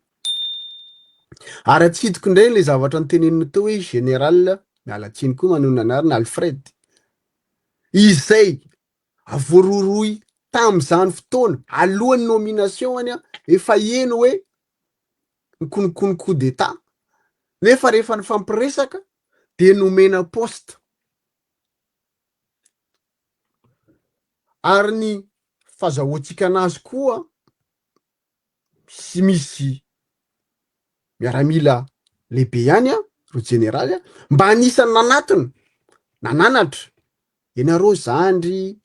Ary atsidiko indray le zavatra nytenenina teo hoe général miala tsiny koa manonona anarany Alfred. Izay voaroroy tam'izany fotoana alohan'ny nomination efa eno hoe nikonokony coup d'état. Nefa rehefa nifampiresaka de nomena poste. Ary ny fazahoantsika anazy koa sy misy miaramila lehibe ihany ro général mba anisany nananatra ianareo zandry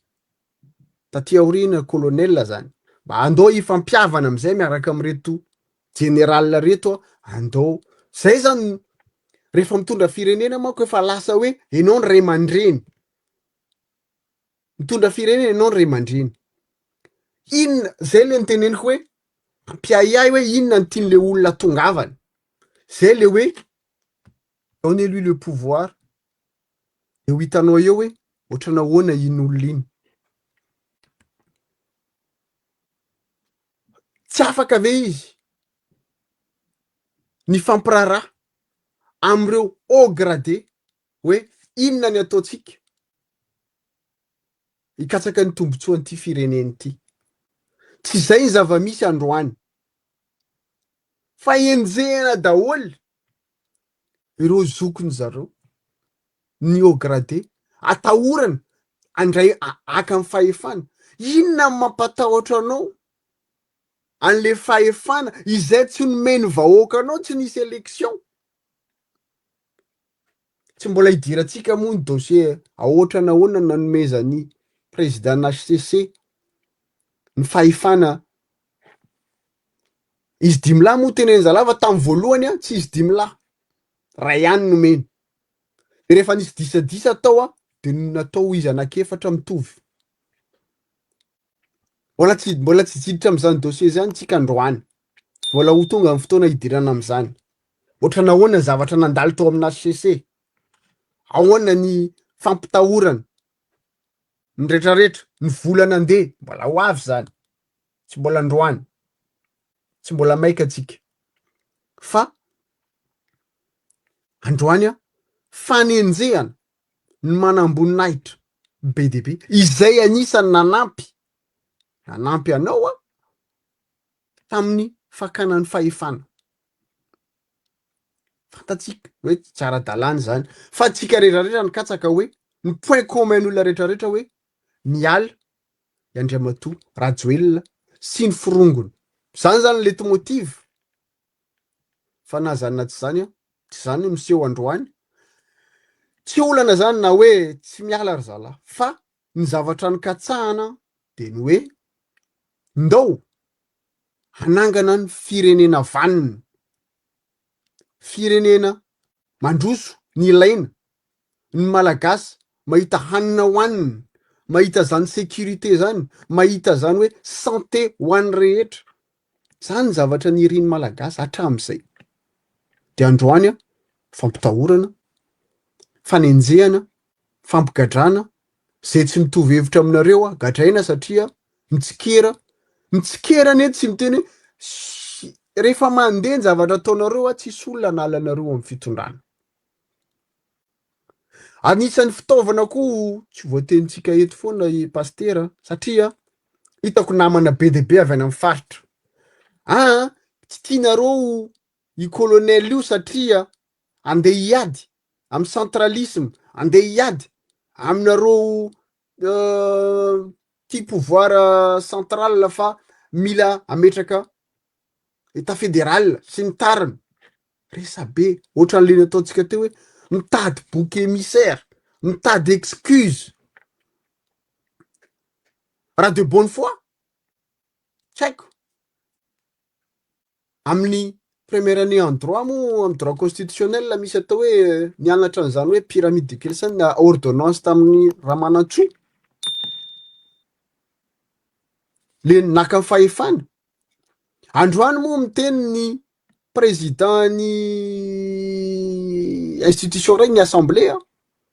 taty aoriana colonel zany mba andao ifampiavana am'izay miaraka am'reto général reto andao zay zany rehefa mitondra firenena manko efa lasa hoe ianao ny ray aman-dreny. Mitondra firenena ianao ny ray aman-dreny. Inona zay le niteneniko hoe ampiahiahy hoe inona ny tian'le olona tongavany. Zay le hoe donnez-lui le pouvoir. De ho hitanao eo hoe ohatrana ahoana iny olona iny. Tsy afaka ve izy ny fampiraraha am'ireo haut gradé hoe inona ny ataotsika hikatsaka ny tombotsoan'ity fireneny ity. Tsy zay ny zava-misy androany. Fa enjehana daholo ireo zokony zareo ny haut gradé atahorana andray aka amin'ny fahefana. Inona ny mampatahotra anao an'le fahefana izay tsy nomeny vahoaka anao, tsy nisy élection? Tsy mbola hidirantsika moa ny dossier ahoatra nahoana nanomezany président HCC ny fahefana. Izy 5 lahy moa teneny zalava tamin'ny voalohany tsy izy 5 lahy, ray ihany nomeny. Rehefa nisy disadisa tao de natao izy anankefatra mitovy. Mbola tsy jiditra am'izany dossier zany tsika androany. Mbola ho tonga amin'ny fotoana hidirana am'izany. Ohatra nahoana ny zavatra nandalo tao amin'ny HCC. Ahoana ny fampitahorana ny rehetrarehetra, ny vola nandeha, mbola ho avy zany. Tsy mbola androany. Tsy mbola maika tsika. Fa androany fanenjehana ny manamboninahitra be dia be izay anisany nanampy anao tamin'ny fakanan'ny fahefana. Fantatsika hoe tsy ara-dalàna zany. Fa tsika rehetrarehetra nikatsaka hoe ny point commun n'olona rehetrarehetra hoe miala i Andriamatoa Rajoelina sy ny firongony. Zany zany leitmotiv. Fa na zany na tsy zany tsy zany miseho androany. Tsy olana zany na hoe tsy miala ry zalahy, fa ny zavatra nikatsahana de ny hoe ndao hanangana ny firenena vanina, firenena mandroso ny ilaina, ny malagasy mahita hanina hohanina, mahita zany sécurité zany, mahita zany hoe santé ho an'ny rehetra. Zany ny zavatra niriny malagasy hatramin'izay. De androany fampitahorana, fanenjehana, fampigadrana, zay tsy mitovy hevitra aminareo gadraina satria mitsikera ane tsy miteny rehefa mandeha ny zavatra ataonareo tsisy olona nalanareo amin'ny fitondrana. Anisan'ny fitaovana koa tsy voatenintsika eto foana i pastera satria hitako namana be dia be avy any amin'ny faritra. Tsy tianareo i colonel io satria andeha hiady amin'ny centralisme, andeha hiady aminareo tia pouvoir central fa mila ametraka état fédéral sy ny tariny. Resabe, ohatran'le nataontsika teo hoe mitady bouc émissaire, mitady excuse. Raha de bonne foi, tsy haiko. Amin'ny première année en droit moa amin'ny droit constitutionnel misy atao hoe nianatra an'izany hoe pyramide de Kelsen na ordonnance tamin'ny Ramanantsoa. Le naka amin'ny fahefana. Androany moa miteny ny président ny institution regny ny assemblée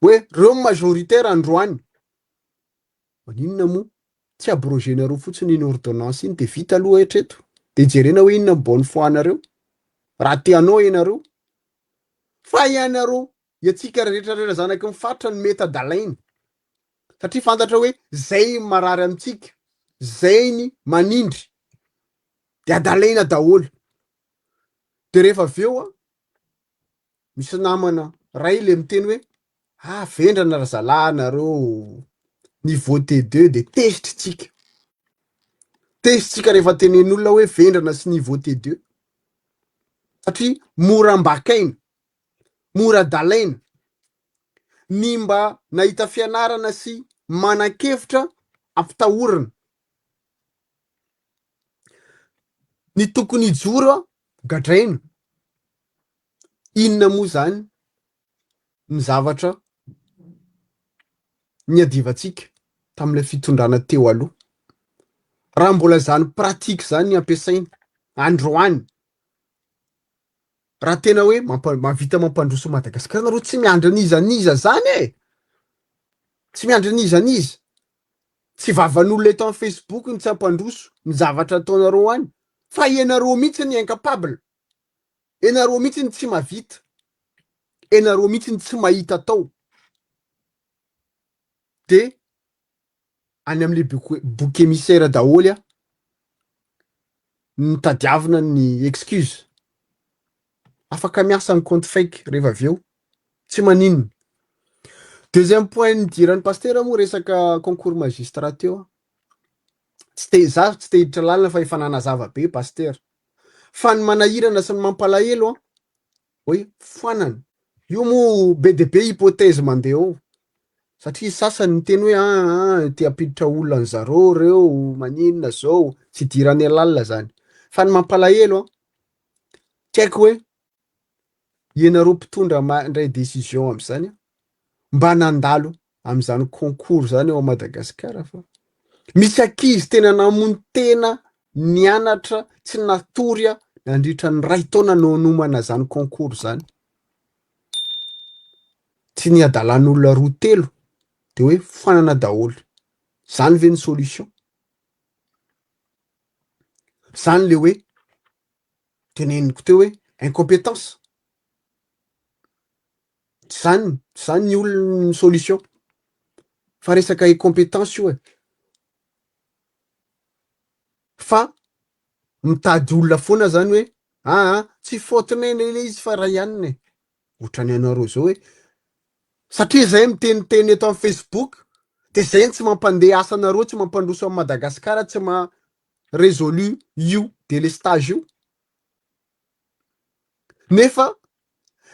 hoe reo majoritaire androany. Inona moa tsy abrogenareo fotsiny iny ordonnance iny de vita aloha hatreto. De jerena hoe inona bonne foi nareo raha tianao ianareo. Fa ianareo iatsika rehetrarehetra zanaky ny faritra ny mety adalainy satria fantatra hoe zay marary amintsika, zay ny manindry de adalaina daholo. De rehefa aveo misy namana ray le miteny hoe vendrana ry zalahy nareo ny voté 2 de tesitritsika. Tesitsika rehefa tenen'olona hoe vendrana sy ny voté 2 satria mora ambakaina, mora dalaina ny mba nahita fianarana sy manan-kevitra ampitahorana. Ny tokony hijoro gadraina. Inona moa zany ny zavatra niadivantsika tamin'ilay fitondrana teo aloha. Raha mbola zany pratika zany ampiasaina androany. Raha tena hoe mahavita mampandroso Madagasikara nareo tsy miandry an'izaniza zany tsy miandry an'izaniza. Tsy vavan'olona eto amin'ny Facebook ny tsy ampandroso ny zavatra ataonareo any. Fa ianareo mihitsy ny incapable. Ianareo mihitsy ny tsy mahavita. Ianareo mihitsy ny tsy mahita tao. De any am'le book émissaire daholy a nitadiavina ny excuse afaka miasa ny compte fake rehefa avy eo tsy maninona. Deuxième point nidiran'ny pasteur moa resaka concours magistrat teo za tsy te hiditra lalina fa efa nanazava be pasteur fa ny manahirana sy ny mampalahelo hoe foanany io moa be de be hypothèse mandeha ao satria sasany miteny hoe te hampiditra olona ny zareo reo maninona zao tsy idirany alalina zany fa ny mampalahelo tsy haiko hoe ianareo mpitondra mandray décision am'izany mba nandalo am'izany concours zany ao Madagasikara fa misy ankizy tena namony tena nianatra tsy natory nandritra ny ray taona nomana zany concours zany tsy niadalan'olona roa telo de hoe foanana daholo zany ve ny solution zany le hoe teneniko teo hoe incompétence zany ny olona ny solution fa resaka incompétence io fa mitady olona foana zany hoe tsy faotineny le izy fa ray ihaniny ohatrany anareo zao hoe satria zay miteniteny eto amin'ny Facebook de zay tsy mampandeha asanareo tsy mampandroso amin'ny Madagasikara tsy ma résolu io délestage io nefa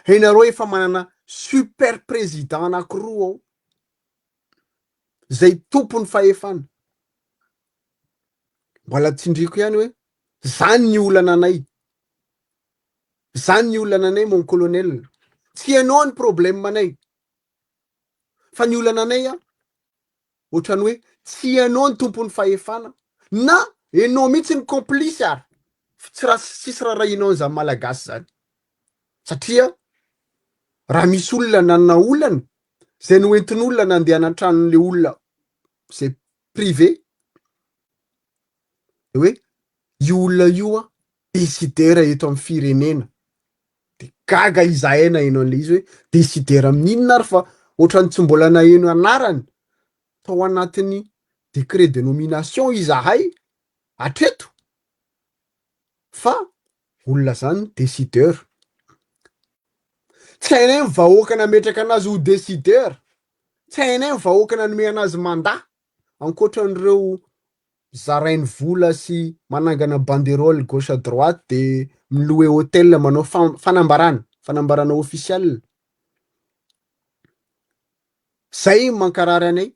hainareo efa manana super président anankiroa ao zay tompony fahefana mbola tsindriko ihany hoe zany ny olana anay mon colonel tsy ianao ny problème anay fa ny olana anay ohatrany hoe tsy ianao ny tompony fahefana na ianao mihitsy ny complice ary tsisy rarahinao an'izany malagasy zany satria raha misy olona nanana olana zay noentin'olona nandeha anatranon'le olona zay privé hoe io olona io décideur eto amin'ny firenena de gaga izahay naheno an'le izy hoe décideur amin'inona ary fa ohatrany tsy mbola naheno anarany tao anatin'ny décret de nomination izahay hatreto fa olona zany décideur tsy hainay ny vahoaka nametraka anazy ho décideur tsy hainay ny vahoaka nanome anazy mandat ankoatran'ireo zarainy vola sy manangana banderole gauche à droite de miloe hôtel manao fanambarana officiel zay mankarary anay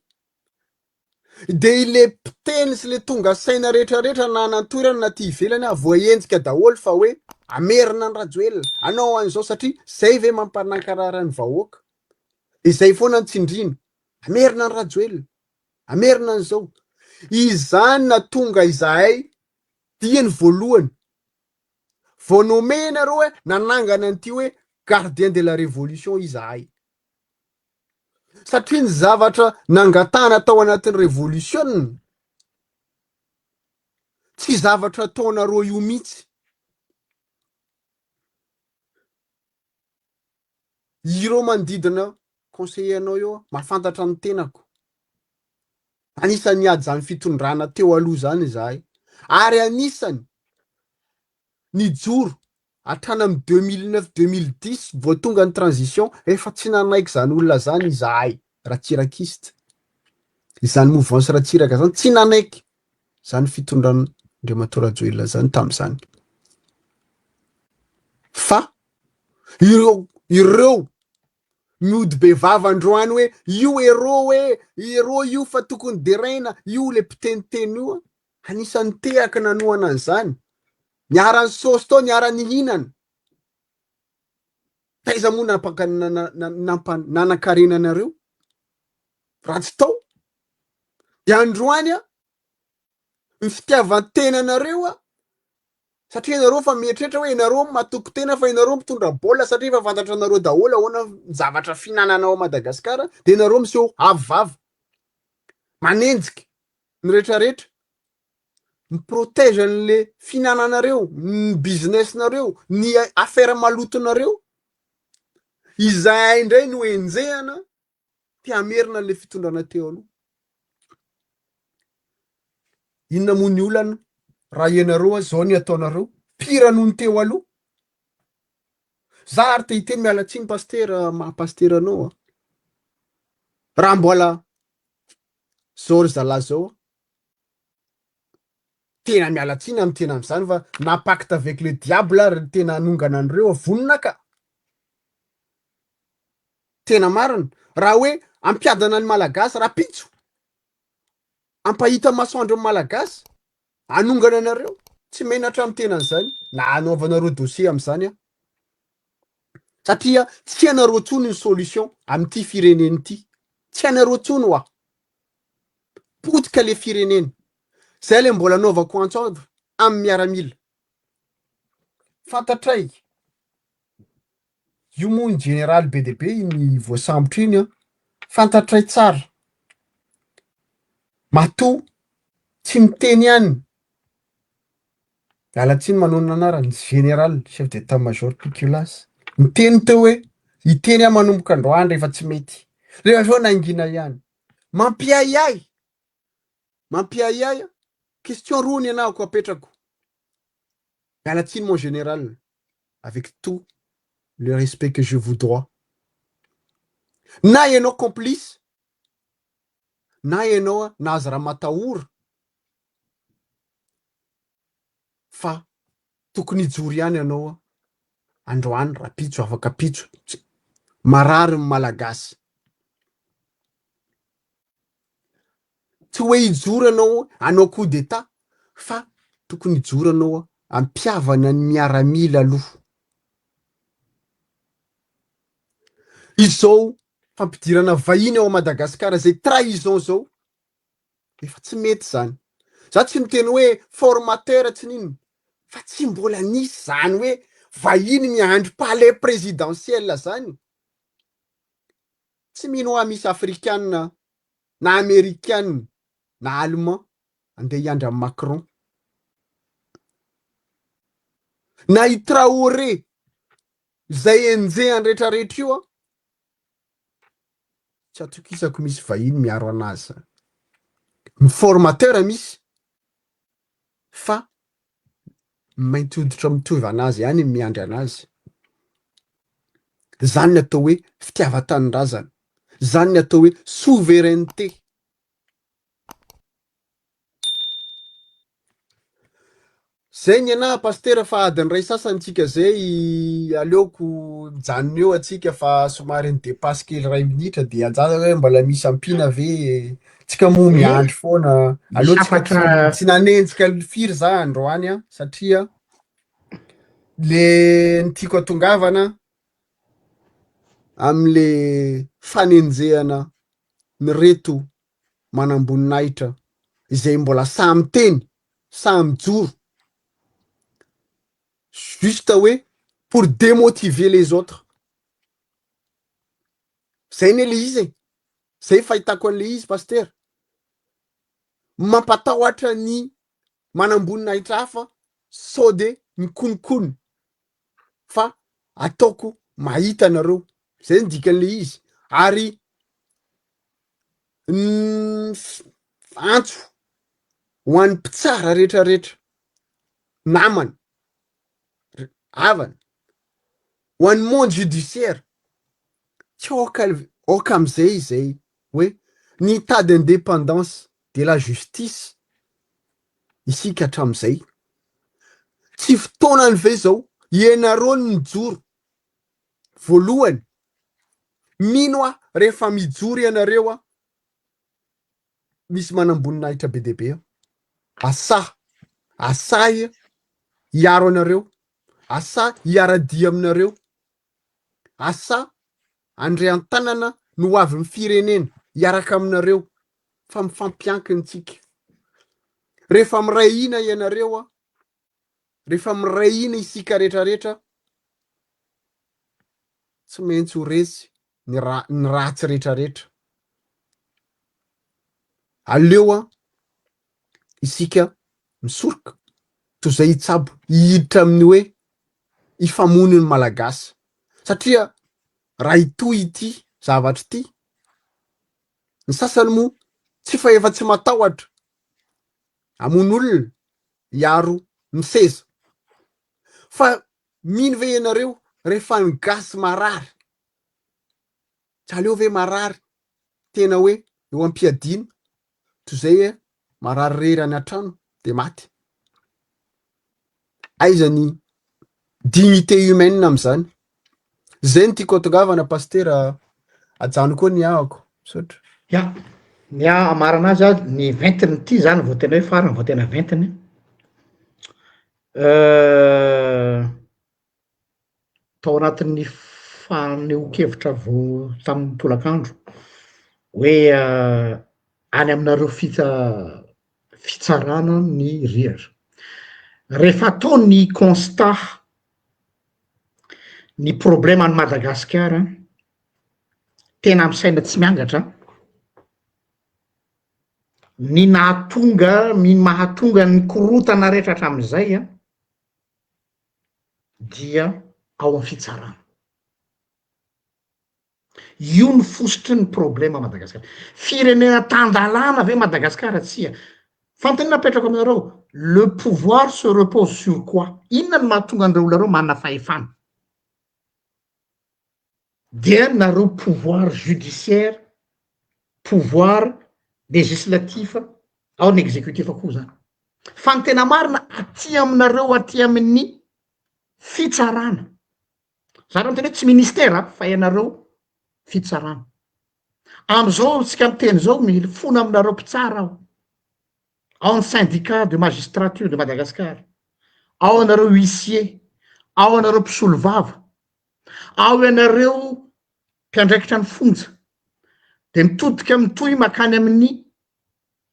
de ile mpiteny sy le tonga saina rehetrarehetra na nantoerana na ty ivelany voaenjika daholo fa hoe amerina ny Rajoelina anao an'izao satria zay ve mampanankarary ny vahoaka izay foana ny tsindrina amerina ny Rajoelina amerina an'izao izany na tonga izahay diany voalohany vao nomenareo hoe nanangana an'ity hoe gardien de la révolution izahay satria ny zavatra nangatana tao anatin'ny révolution tsy zavatra ataonareo io mihitsy ireo manodidina conseiller anao eo mahafantatra ny tenako anisany niady zany fitondrana teo aloha zany izahay ary anisany nijoro hatrany amin'ny 2009-2010 vao tonga ny transition efa tsy nanaiky zany olona zany izahay ratsirakista izany mouvance ratsiraka zany tsy nanaiky zany fitondrana Andriamatoa Rajoelina zany tam'izany fa ireo miody be vava androany hoe io ero io fa tokony deraina io le mpiteniteny io anisany tehaka nanoana an'izany niarany sosy tao niarany hinana taiza moa nanankarena anareo ratsy tao de androany ny fitiavan-tena anareo satria ianareo fa mieritreritra hoe ianareo matoky tena fa ianareo mitondra baolina satria fa fantatra anareo daholo ahoana ny zavatra finanana ao Madagasikara de ianareo miseho avivava manenjika ny rehetrarehetra miprotège an'le finananareo ny business-nareo ny affaire malotonareo izahay indray no enjehana te hamerina le fitondrana teo aloha inona moa ny olana raha ianareo zao ny ataonareo pira noho ny teo aloha za ary te hiteny mialatsiny pastera mahapastera anao raha mbola zao ry zalahy zao tena mialatsiny amy tena am'izany fa napacte avec le diable ary tena anongana an'ireo vonona ka tena marina raha hoe ampiadana ny malagasy raha pitso ampahita masoandro amy malagasy anongana anareo tsy menatra amy tenan'izany na anaovanareo dossier am'izany a satria tsy anareo tsony ny solution am'ty fireneny ty tsy anareo tsony oa potika le fireneny zay le mbola anaovako antsoandro amy miaramila fantatray io moa ny général be de be iny voasambotra iny a fantatray tsara matoa tsy miteny ihany alatsiny manao ny anarany général chef d'état major Picolas miteny teo hoe hiteny aho manomboka androany rehefa tsy mety rehefa zao naingina ihany mampiayay question roa ny anahako apetrako mialatsiny mon général avec tout le respect que je vous dois na ianao complice na ianao nahazo raha matahory fa tokony hijoro ihany ianao androany raha pitso afaka pitso marary ny malagasy tsy hoe hijoro anao anao coup d'état fa tokony hijoro anao ampiavana ny miaramila aloha izao fampidirana vahiny ao Madagasikara zay trahison zao efa tsy mety zany za tsy miteny hoe formateur tsy nino fa tsy mbola nisy zany hoe vahiny miandry palais présidentiel zany tsy mino hoa misy afrikanina na amérikanina na allemand andeha hiandry amy Macron na i Traoré zay enjeany rehetrarehetra io a tsy atokisako misy vahiny miaro anazy ny formateur misy fa mainty hoditra mitovy anazy ihany miandry anazy zany ny atao hoe fitiavan-tanindrazana zany ny atao hoe souveraineté zay ny anahy pastera fa adiny ray sasany tsika zay aleoko mijanona eo atsika fa somary ny depasse kely ray minitra de anjara hoe mbola misy ampina ve tsika moa miandry foana aleotsika tsy nanenjika firy za androany a satria le ny tiako atongavana amle fanenjehana ny reto manamboninahitra izay mbola samy teny samy joro juste hoe pour démotiver les autres zay ny le izy zay fahitako an'le izy paster mampatahotra ny manamboninahitra hafa sao de mikonokono fa ataoko mahita anareo zay ny dikan'le izy ary antso ho an'ny mpitsara rehetrarehetra namany havana ho an'ny monde judiciaire tsy oka amizay zay hoe ny tas d'indépendance de la justice isika hatramizay tsy fotoanany ve zao ianareo ny mijoro voalohany mino a rehefa mijoro ianareo a misy manamboninahitra be deabe asay hiaro anareo asa hiaradia aminareo asa andre an-tanana no ho avy ny firenena hiaraka aminareo fa mifampiankiny tsika rehefa miray ina ianareo a rehefa miray ina isika rehetrarehetra tsy maintsy ho resy ny ratsy rehetrarehetra aleo a isika misoroka toy zay hitsabo hihiditra amin'ny hoe ifamony ny malagasy satria raha itoy ity zavatra ity ny sasany moa tsy fa efa tsy matahotra amon'olona iaro miseza fa mino ve ianareo rehefa ny gasy marary tsy aleo ve marary tena hoe eo am-piadina toy zay marary rery any an-trano de maty aizany dignité humaine am'izany zay ny tiako atongavana pastera ajano koa ny ahako misaotra ia ny amarana azy a ny vingtiny ty zany vao tena hoe farany vao tena vingtiny tao anatin'ny fanehoan-kevitra vo tamin'ny tolakandro hoe any aminareo fitsarana ny rihatra rehefa atao ny constat ny problème any Madagasikara tena amy saina tsy miangatra ny nahatonga ny mahatonga ny korotana rehetra hatram'izay a dia ao amy fitsarana io ny fositry ny problema Madagasikara firenena tandalàna ave Madagasikara tsia fantany napetrako aminareo le pouvoir se repose sur quoi inona ny mahatonga andreo olareo manana fahefana dia nareo pouvoir judiciaire pouvoir législatif ao ny exécutif koa zany fa ny tena marina aty aminareo aty amin'ny fitsarana za raha miteny hoe tsy ministera fa ianareo fitsarana am'izao tsika miteny zao mifona aminareo mpitsara aho ao ny syndicat de magistrature de Madagasikara ao anareo huissier ao anareo mpisolo vava ao ianareo mpiandraikitra ny fonja de mitodika mitohy makany amin'ny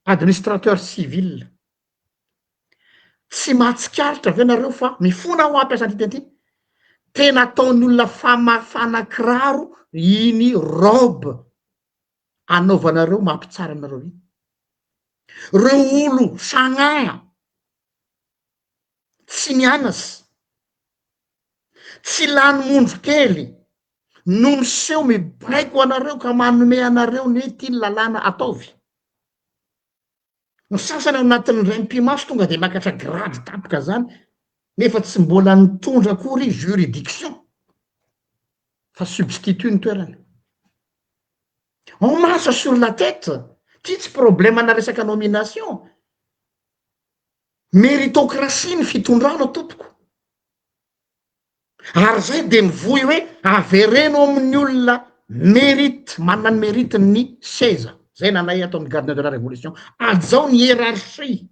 administrateur civil tsy mahatsikaritra ave nareo fa mifona ho ampiasany teny ty tena ataony olona famafana kiraro iny robe anaovanareo mampitsara anareo iny reo olo sagnagna tsy mianasy tsy lany mondro kely no miseho mibaiko anareo ka manome anareo ny hoe ty ny lalàna ataovy ny sasany ao anatin'ny raim-pimaso tonga de makatra grady tapika zany nefa tsy mbola nitondra akory juridiction fa substitut ny toerany on marche sur la tête ty tsy problème ana resaka nomination méritocratie ny fitondrana tompoko ary zay de mivoy hoe avereno amin'ny olona mérite manana ny mérite ny seza zay nanay atao amin'ny gardien de la révolution ajao ny hiérarchie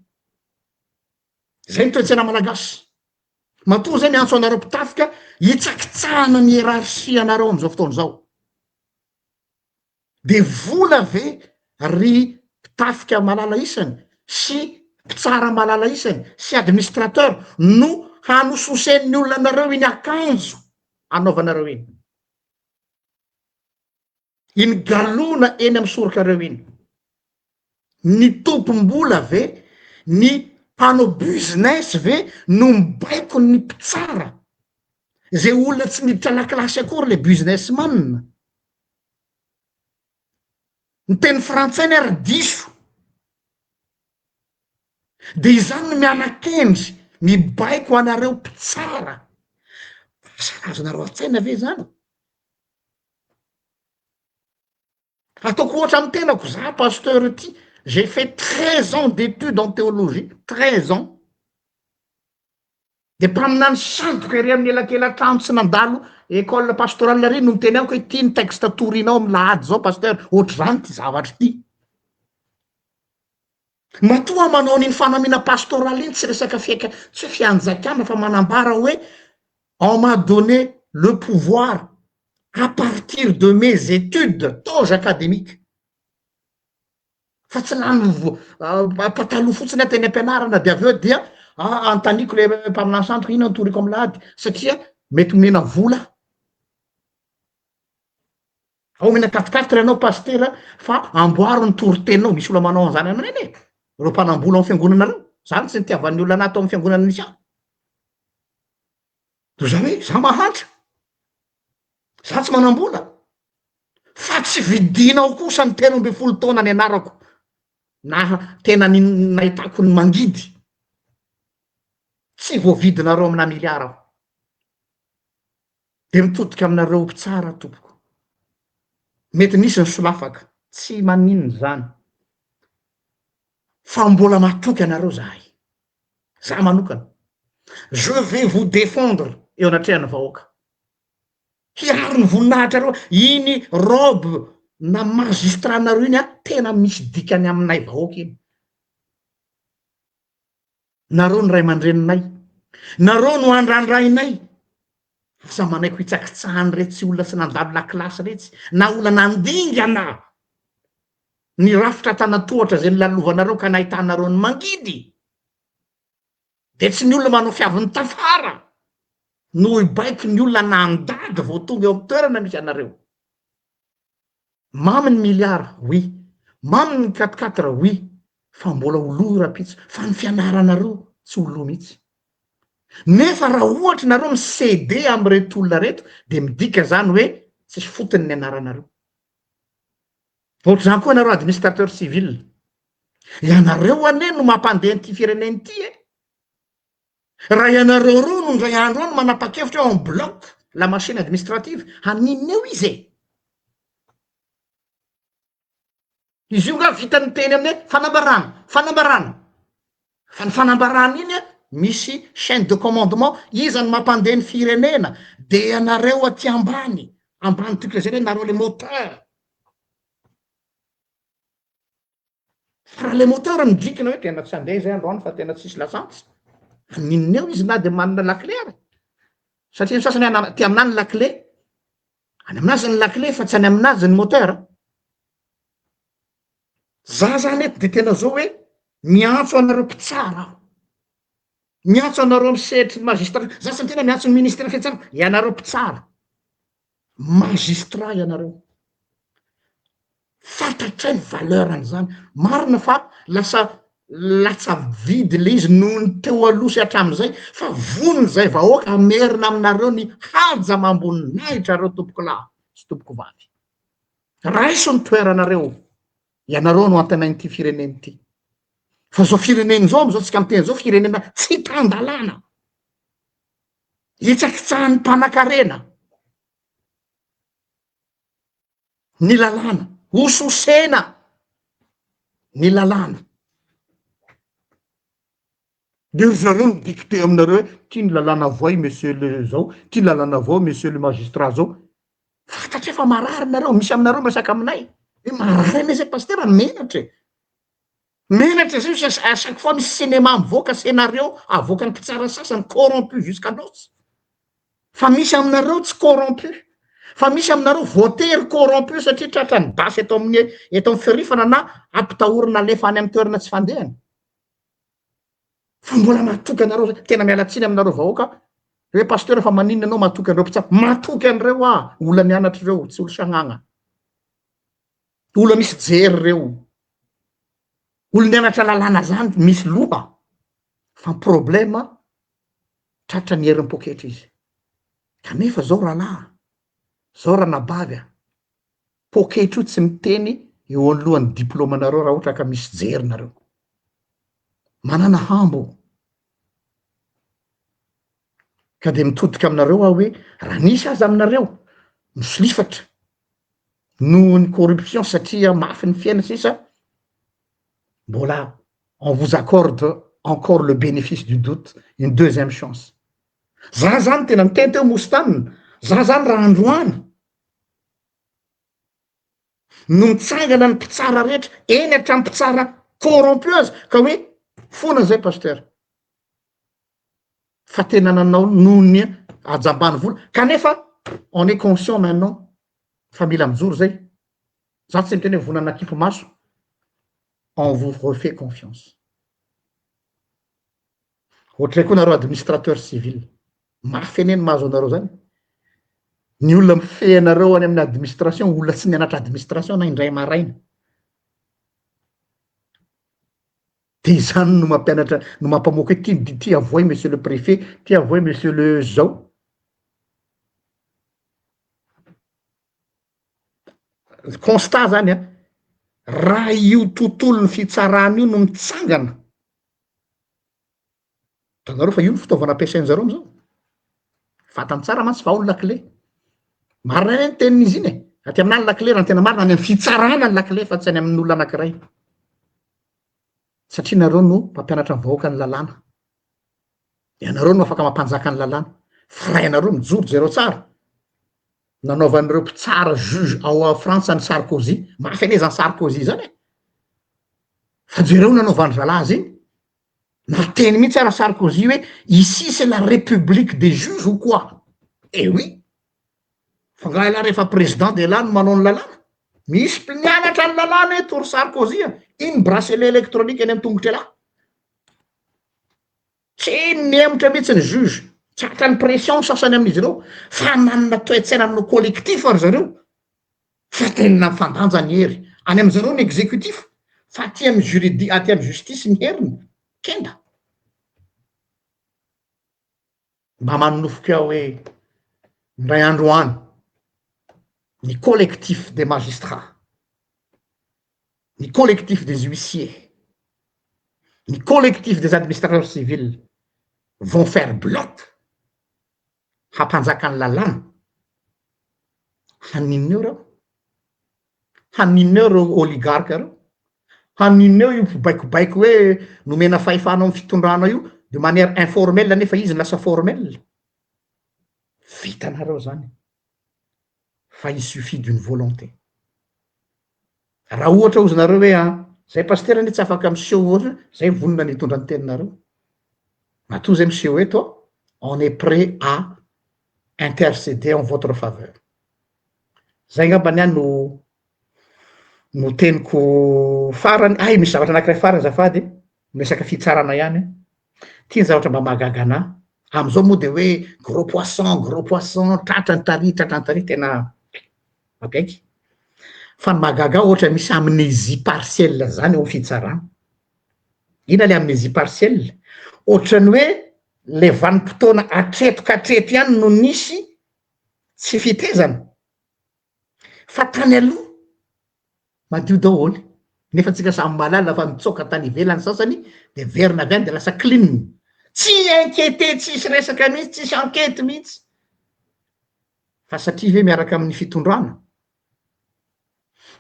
zay ny toetsena malagasy matoa zay miantso anareo mpitafika hitsakitsahana ny hiérarchie anareo am'izao fotoana zao de vola ve ry mpitafika malala isany sy mpitsara malala isany sy administrateur no hanososen'ny olona anareo iny akanjo anaovanareo iny iny galona eny amy sorokareo iny ny tompom-bola ve ny mpanao business ve no mibaiko ny mpitsara zay olona tsy miditra lakilasy akory le businessman ny teny frantsay ny ary diso de izany no mianakendry mibaiko anareo mpitsara sarazonareo an-tsaina ve zany ataoko ohatra amy tenako za pasteur ty j'ai fait 13 ans d'études en théologie 13 ans de mpaminany sandoka ery amin'ny elakelan-trano tsy nandalo école pastorale ary no miteny amiko hoe ty ny texte torinao amy lahady zao pasteur ohatry zany ty zavatry ty matoa manao n'iny fanamina pastoraly iny tsy resaka fiaika tsy hoe fianjakana fa manambara hoe on m'a donné le pouvoir à partir de mes études toge académique fa tsy lany pataloha fotsiny ateny am-pianarana de aveo dia antaniko le mpaminany centre iny antoriko amy lahady satria mety omena vola ao omena katikatitra ianao pastera fa amboaro ny toritenao misy ola manao an'izany amin'eny reo mpanambola amy fiangonanareo zany tsy nitiavan'ny olona anato amy fiangonana misy aho to za hoe za mahantra za tsy manam-bola fa tsy vidinao kosa ny telo amby folo taona ny anarako na tena nahitako ny mangidy tsy voavidinareo amina miliara aho de mitodika aminareo mpitsara tompoko mety nisy ny solafaka tsy maninony zany fa mbola matoky anareo zahay za manokana je vais vous défendre eo anatrehany vahoaka hiaro ny voninahitra reo iny robe na magistranareo iny a tena misy dikany aminay vahoaka iny nareo ny ray aman-dreninay nareo no andrandrainay sa manaiko hitsakitsahany retsy tsy olona sy nandalo lakilasy retsy na olona nandingana ny rafitra tanatohatra zay nilalovanareo ka nahitanareo ny mangidy de tsy ny olona manao fiaviny tafara no ibaiko ny olona nandady vo tonga eo amy toerana misy anareo mamy ny miliara oui mamy ny 4-4 oui fa mbola olo rapitsy fa ny fianaranareo tsy olo mihitsy nefa raha ohatra nareo misede amy reto olona reto de midika zany hoe tsisy fotony ny anaranareo ohatra zany koa nareo administrateur civil ianareo ane no mampandeha ty fireneny ty raha ianareo ro no ndray andro ano manapa-kevitra eo en bloc la machine administrative haninona eo izy izy io nga vitany teny amine fanambarana fa ny fanambarana iny misy chaîne de commandement izany mampandeha ny firenena de ianareo aty ambany toky zay nareo le moteur raha le moteur midrikina hoe tena tsy andeha zay androany fa tena tsisy lasantsy ninona eo izy na de manana lakle ary satria ny sasany ty aminazy ny lakle any aminazy ny lakle fa tsy any aminazy ny moteur za zany eto de tena zao hoe miantso anareo mpitsara aho miantso anareo misehatry magistrat za sy ny tena miantso ny ministre fiatsara ianareo mpitsara magistrat ianareo fantatray ny valeurany zany marina fa latsa vidy le izy noho ny teo alosy hatramin'izay fa vonony zay vahoaka amerina aminareo ny haja mamboninahitra reo tompoko lahy sy tompoko vavy raiso ny toeranareo ianareo no antanainy ty fireneny ty fa zao fireneny zao am'izao tsika miteny zao firenena tsy tandalana hitsakitsahan'ny mpanan-karena ny lalàna ososena ny lalàna de zareo midikte aminareo hoe ty ny lalàna voay monsieur le zao ty lalàna avao monsieur le magistrat zao fantatry efa marary nareo misy aminareo masaka aminay hoe marary ane zay pastera menatre zay chaque fois misy cinéma mivoaka scénario avoaka ny mpitsara sasany corrompu jusqu'à l'os fa misy aminareo tsy corrompu fa misy aminareo voatery corrompu satria tratra ny basy eto amy ferifana na ampitahorina alefa any amy toerana tsy fandehany fa mbola matoky anareo tena mialatsiny aminareo vahoaka hoe pasteur fa maninona anao matoky anareo mpitsara matoky an'ireo ola mianatry reo tsy olo sagnagna olo misy jery reo olo mianatra lalàna zany misy loha fa problema tratra ny herin'ny poketra izy kanefa zao rahalahy zao raha nabavy poketra io tsy miteny eo anolohan'ny diplôma anareo raha ohatra ka misy jery nareo manana hambo ka de mitodika aminareo aho hoe raha nisy azy aminareo misolifatra noho ny corruption satria mafy ny fiaina sisa mbola on vous accorde encore le bénéfice du doute une deuxième chance za zany tena miteny teo mostanina za zany raha androany no mitsangana ny mpitsara rehetra eny hatramy mpitsara corrompu azy ka hoe fona zay pasteur fa tena nanao noho ny ajambany vola kanefa on est conscient maintenant fa mila mijoro zay za tsy miteny hoe vonana kipo maso on vous refait confiance ohatray koa nareo administrateur civil mafy eneny mahazo anareo zany ny olona mifehy anareo any amin'ny administration olona tsy nianatra administration na indray maraina de zany no mampianatra no mampamoaka hoe ty avoay monsieur le préfet ty avoay monsieur le zao constat zany raha io tontolony fitsarana io no mitsangana tanareo fa io ny fitaovana ampiasain'zareo am'izao fatany tsara mantsy fa ao ny lakile marina ny tenin'izy iny aty aminany lakile raha ny tena marina any amin'ny fitsarana ny lakile fa tsy any amin'n'olona anankiray satria nareo no mpampianatra ny vahoaka ny lalàna ianareo no afaka mampanjaka ny lalàna fa raha ianareo mijoro jereo tsara nanaovan'ireo mpitsara juge ao frantsa ny Sarkozy mafy an'ezany Sarkozy zany fa jereo nanaovan'ny zalazy iny nateny mihitsy ara Sarkozy hoe ici c'est la république des juges ou quoi eh oui fa ngahala rehefa président de là no manao ny lalàna misy mpianatra ny lalàna eto ry Sarkozy iny bracelet électronique eny amin'ny tongotra lahy tsy mihemotra mihitsy ny juge tratra ny pression sasany amin'izy ireo fa manana toe-tsaina amin'ny collectif ary zareo fa tenina mifandanja ny hery any am'zareo ny exécutif fa aty amy aty amy justice ny heriny kenda mba manofika hoe ndray andro any ny collectif des magistrats ny collectif des huissiers ny collectif des administrateurs civils vont faire bloc hampanjaka ny lalàna haninoneo reo haninoneo reo oligarque reo haninoneo io baikobaiko hoe nomena fahefana amin'ny fitondrana io de manière informelle nefa izy lasa formelle vitanareo zany fa il suffit d'une volonté raha ohatra ozy nareo hoe zay pasteur ane tsy afaka miseho ohatra zay vonona ny hitondra ny teninareo matoa zay miseho eto on est prêt à intercéder en votre faveur zay ngamba niany no teniko farany misy zavatra anakiray farany zafady mesaka fitsarana ihany tiany zavatra mba mahagaga anahy am'izao moa de hoe gros poisson tratra ny tary tena akaiky fa ny mahagaga ohatra misy amnésie partielle zany ao fitsarana ina le amnésie partielle ohatrany hoe le vanim-potoana atreto ihany no nisy tsy fitezana fa tany aloha madio daholy nefa tsika samy malala fa mitsoka tany ivelany sasany de verina avy any de lasa clean tsy inquiété tsisy resaka mihitsy tsisy enquête mihitsy fa satria hoe miaraka amin'ny fitondrana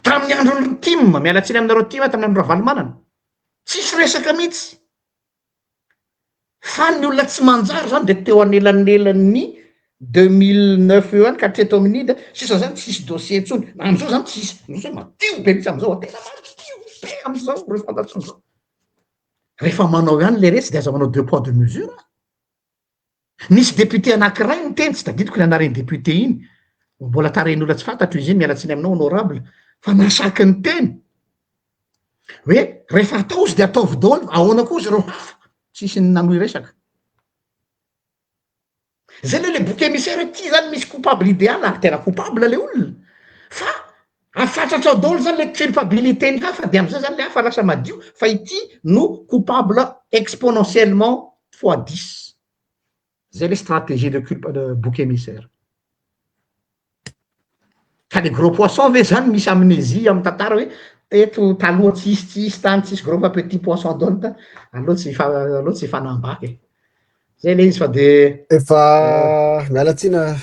tamin'ny androny tim mialatsiny aminareo tim tamin'ny andro ravalimanana tsisy resaka mihitsy fa ny olona tsy manjary zany de teo anelanelan'ny 2009 eo any ka hatreto amin'ny da sisa zany tsisy dossier tsony na am'izao zany tsisy misy madio be mitsy am'izao tena madio be am'izao reo fantatrony zao rehefa manao ihany le resy de aza manao 2 poids 2 mesure nisy député anakiray ny teny tsy tadidiko ny anareny député iny mbola taren'olona tsy fantatro izy iny mialatsiny aminao honorable fa nasaky ny teny hoe rehefa atao izy de ataovy daholo ahoana koa izy reo hafa tsisy ny nanohy resaka zay le bouc émissaire ty zany misy coupable idéal ary tena coupable le olona fa afatratrao daholo zany le culpabilité ny hafa de am'izay zany le hafa lasa madio fa ity no coupable exponentiellement fois 10 zay le stratégie de bouc émissaire ka le gros poisson ve zany misy amnésie amy tantara hoe teto taloha tsisy tany tsisy gros fa petit poisson donta aloha tsy fanambaky zay le izy fa de efa mialatsina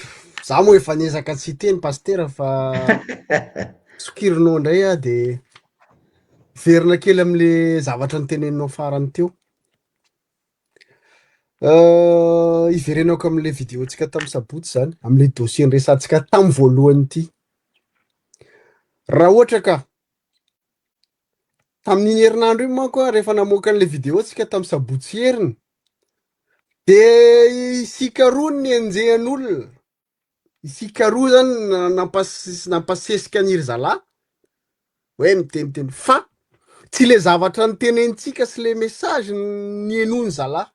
za moa efa niezaka tsy teny pasteur fa sokirinao ndray de verina kely am'le zavatra nyteneninao farany teo iverenako am'le vidéo tsika tamin'ny sabotsy zany am'le dossier nyresantsika tamin'ny voalohany ity raha ohatra ka tamin'iny herinandro iny manko rehefa namoaka an'le vidéo tsika tamin'ny sabotsy heriny de isika roa ny enjehan'olona isika roa zany nampasesika aniry zalahy hoe miteniteny fa tsy le zavatra nytenenitsika sy le message ny enony zalahy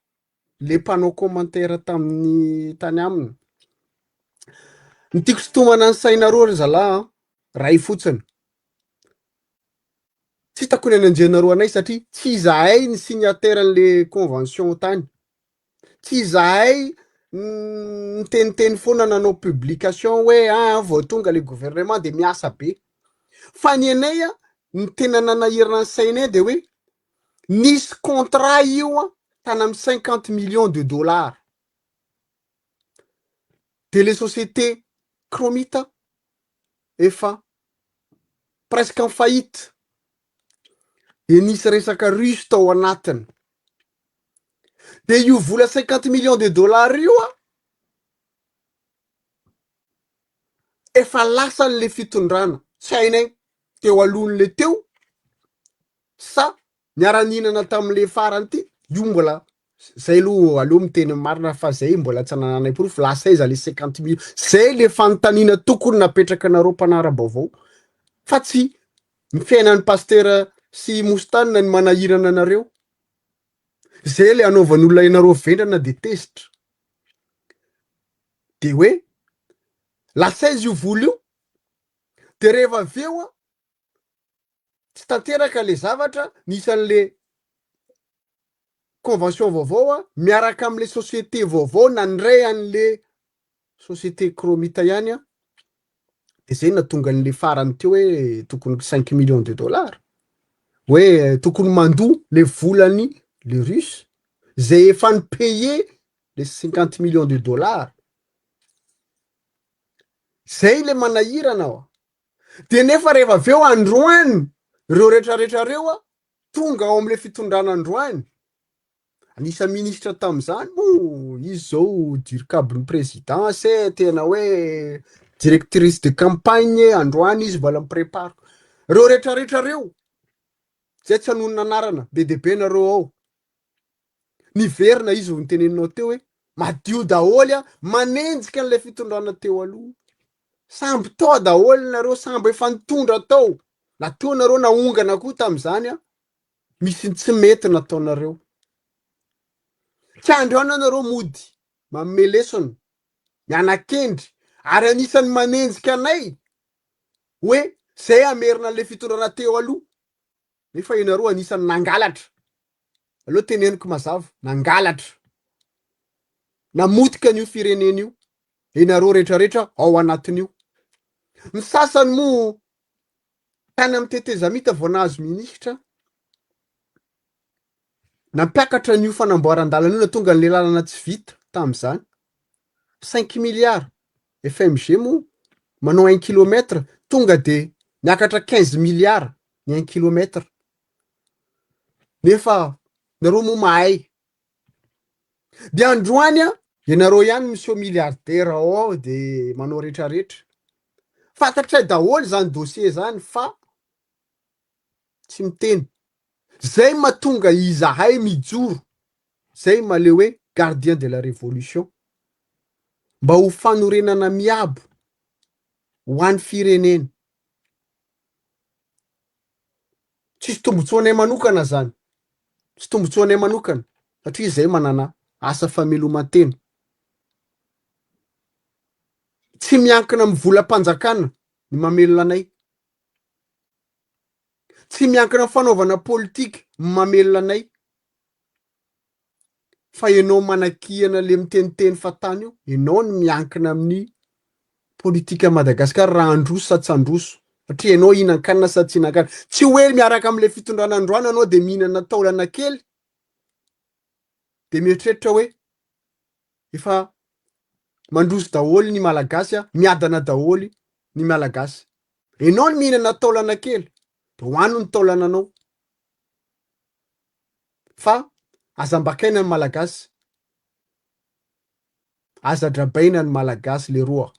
le mpanao commentaire tamin'ny tany aminy ny tiako sitomana ny sainareo ry zalahy ray fotsiny tsy hitako ny anenjehanareo anay satria tsy zahay ny signataire-n'le convention tany tsy zahay niteniteny foana nanao publication hoe vao tonga le gouvernement de miasa be fa ny anay ny tena nanahirana ny sainay de hoe nisy contrat io a tany amy 50 millions de dollars de les sociétés Cromita efa presque en faillite e nisy resaka russe tao anatiny de io vola 50 millions de dollars io a efa lasan'le fitondrana tsy hainay teo alohany teo sa niara-ninana tam'le farany ty io mbola zay aloha miteny marina fa zay mbola tsy nananay proof lasa iza le 50 millions zay le fanontaniana tokony napetraka anareo mpanara-baovao fa tsy ny fiainan'ny pasteur sy mostanina ny manahirana anareo zay le anaovan'olona inareo vendrana de tezitra de hoe lasa izy io vola io de rehefa aveo a tsy tanteraka le zavatra nisan'le convention vaovao a miaraka am'le société vaovao nandray an'le société Cromita ihany a de zay natonga an'le farany teo hoe tokony 5 millions de dollars hoe tokony mandoa le volany le russe zay efa ny paye le 50 millions de dollars zay le manahirana ao de nefa rehefa aveo androany reo retraretra reo a tonga ao am'le fitondrana androany anisa ministra tam'izany mo izy zao dirikabin'ny présidence tena hoe directrice de campagne androany izy mbola miprépare reo retraretra reo zay tsy hanonona anarana be de be nareo ao niverina izy ho niteneninao teo hoe madio daholy a manenjika an'le fitondrana teo aloha samby tao daholy nareo samby efa nitondra tao na teo nareo naongana koa tam'izany a misy tsy mety nataonareo tsy androana nareo mody manome lesona mianakendry ary anisany manenjika anay hoe zay amerina le fitondrana teo aloha nefa inareo anisany nangalatra aloha teneniko mazava nangalatra namotika an'io firenena io inareo retraretra ao anatin'io ny sasany mo tany amy tetezamita vao nahazo ministra nampiakatra an'io fanamboaran-dalana io na tonga n'le lalana tsy vita tam'izany 5 milliards FMG mo manao 1 kilomètre tonga de miakatra 15 milliards ny 1 kilomètre nefa nareo mo mahay de androany a ianareo ihany misy milliardaire ao de manao retraretra fantatray daholo zany dossier zany fa tsy miteny zay mahatonga izahay mijoro zay male hoe gardien de la révolution mba ho fanorenana miabo ho an'ny firenena tsisy tombotsoanay manokana zany tsy tombotsoanay manokana satria zay manana asa famelomantena tsy miankina amy volam-panjakana ny mamelona anay tsy miankina fanaovana politika mamelona anay fa ianao manakihana le miteniteny fatany io ianao ny miankina amin'ny politika Madagasikara raha androso sa tsy androso satria ianao inan-kanina sa tsy inan-kanina tsy hoe miaraka am'le fitondrana androany anao de mihinana taolana kely de mieritreritra hoe efa mandroso daholy ny malagasy a miadana daholy ny malagasy ianao ny mihinana taolana kely de hoano ny taolananao fa azambakaina ny malagasy aza drabaina ny malagasy le roa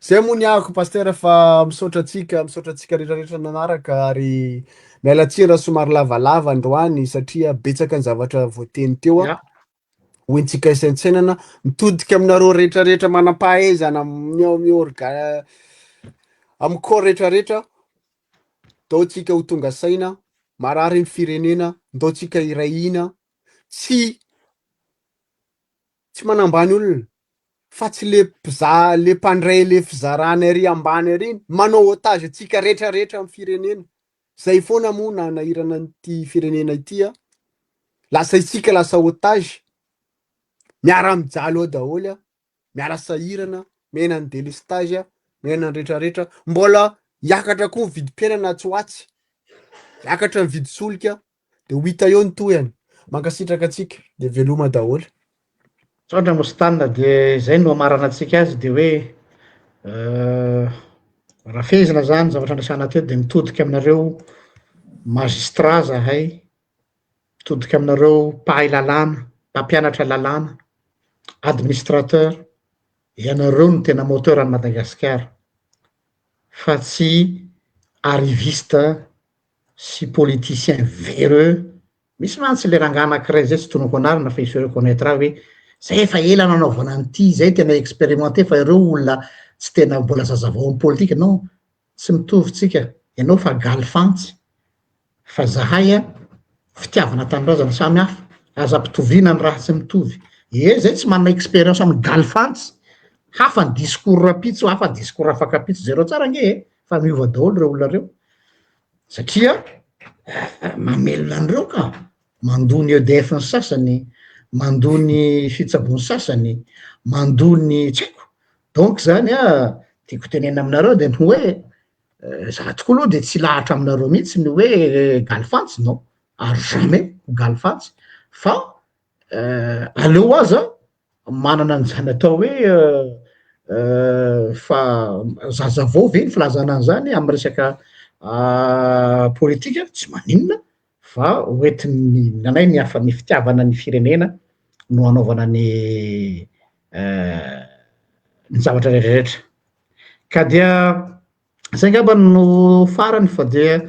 zay moa ny ahako pasteur fa misaotra atsika rehetrarehetra nanaraka ary mialatsiny raha somary lavalava androany satria betsaka ny zavatra voateny teo a hoentsika isaintsainana mitodika aminareo rehetrarehetra manam-pahaizana miorga amy corps rehetrarehetra taotsika ho tonga saina marary ny firenena ndaotsika irahina tsy manambany olona fa tsy le mpandray le fizarana ary ambany ary manao otage atsika rehetrarehetra amy firenena zay foana moa nanahirana nyty firenena ity a lasa itsika lasa otage miara mijaly ao daholy a miara sahirana mena ny delestage a mena ny rehetrarehetra mbola Hiakatra koa mividy penana tsy hoatsy, hiakatra mividy solika de ho hita eo ny toyany, mankasitraka atsika de veloma daholo. Saotra mostanina de zay no amarana antsika azy de hoe raha fezina zany zavatra andrasana teo de mitodika aminareo magistrat zahay, mitodika aminareo mpahay lalàna, mpampianatra lalàna, administrateur, ianareo no tena moteur any Madagasikara fa tsy arriviste sy politicien véreux. Misy mantsy le rangahy anankiray zay tsy tonoko anarina fa il se reconnaîtra hoe zay efa ela nanaovana an'ity, zay tena expérimenté fa ireo olona tsy tena mbola zazavao amin'ny politika. Non, tsy mitovy tsika, ianao fa galifantsy fa zahay a fitiavana tanindrazana samy hafa, aza ampitoviana ny raha tsy mitovy. Zay tsy manana expérience amin'ny galifantsy, hafa ny discours rapitso, hafa ny discours afaka apitso, zay reo tsara nge fa miova daholo reo olona reo satria mamelona an'ireo ka mandony EDF ny sasany, mandony fitsabony sasany, mandony tsy haiko. Donc zany tiako tenena aminareo de hoe za tokoa aloha de tsy lahatra aminareo mihitsy ny hoe galifantsy, non, ary jamais galifantsy fa aleo aza manana an'izany atao hoe fa zaza vao ve ny filazana an'izany amin'ny resaka politika, tsy maninona fa hoentin'ny nanay ny hafa ny fitiavana ny firenena no anaovana ny zavatra rehetrarehetra. Ka dia zay ngamba no farany fa dia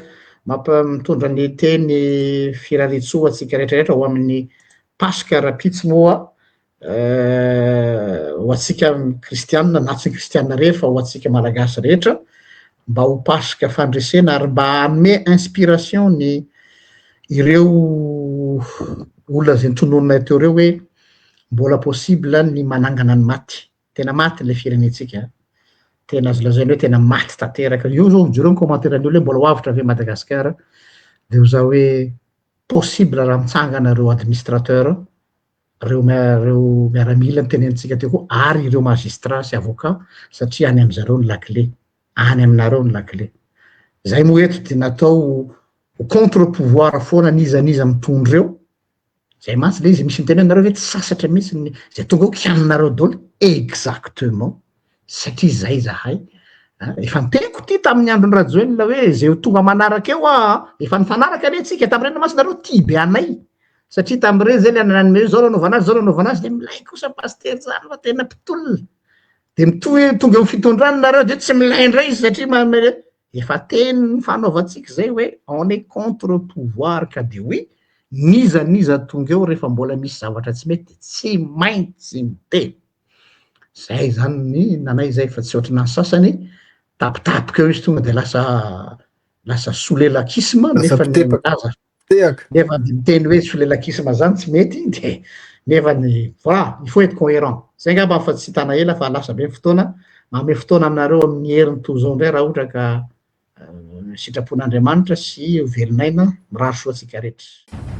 mitondra ny teny firariantsoa atsika rehetrarehetra ho amin'ny pasika rapitso moa ho atsika kristianina na tsy kristianina rery fa ho atsika malagasy rehetra mba ho pasika fandresena ary mba hanome inspiration ny ireo olona zay nitononona teo reo hoe mbola possible ny manangana ny maty. Tena maty le firenetsika, tena azo lazaina hoe tena maty tanteraka. Io zao jereo ny commentaire-n'olo hoe mbola ho avitra ve Madagasikara de ho zao hoe possible raha mitsangana reo administrateur, reo miaramila nitenenitsika teo koa, ary ireo magistrat sy avocat satria any am'zareo ny lakile, any aminareo ny lakile. Zay moa eto de natao contre pouvoir foana nizaniza mitondra eo. Zay mantsy le izy misy miteny anareo hoe tsy sasatra mihitsy zay tonga ao kianinareo daholo. Exactement, satria zay zahay efa niteko ty tamin'ny andron'ny Rajoelina hoe zay tonga manaraka eo efa nifanaraka ane tsika tamin'ireny mantsy nareo tia be anay satria tamin'ireny zay le anananime zao nanaovana azy, zao nanaovana azy de milay kosa paster zany fa tena mpitolona de mitohy tonga eo fitondrany nareo de tsy milay indray izy satria efa teny ny fanaovantsika zay hoe on est contre pouvoir ka de oui niza tonga eo rehefa mbola misy zavatra tsy mety tsy maintsy miteny. Zay zany ny nanay zay fa tsy ohatry ny sasany tapitapika eo izy tonga de lasa solelakisme nefa nilaza nefa miteny hoe solelakisme zany tsy mety de nefa ny voilà il faut être cohérent. Zay ngamba fa tsy tana ela fa lasa be fotoana, manome fotoana aminareo amin'ny herin'ny toy ndray raha ohatra ka sitrapon'Andriamanitra sy velinaina mirary soa atsika rehetra.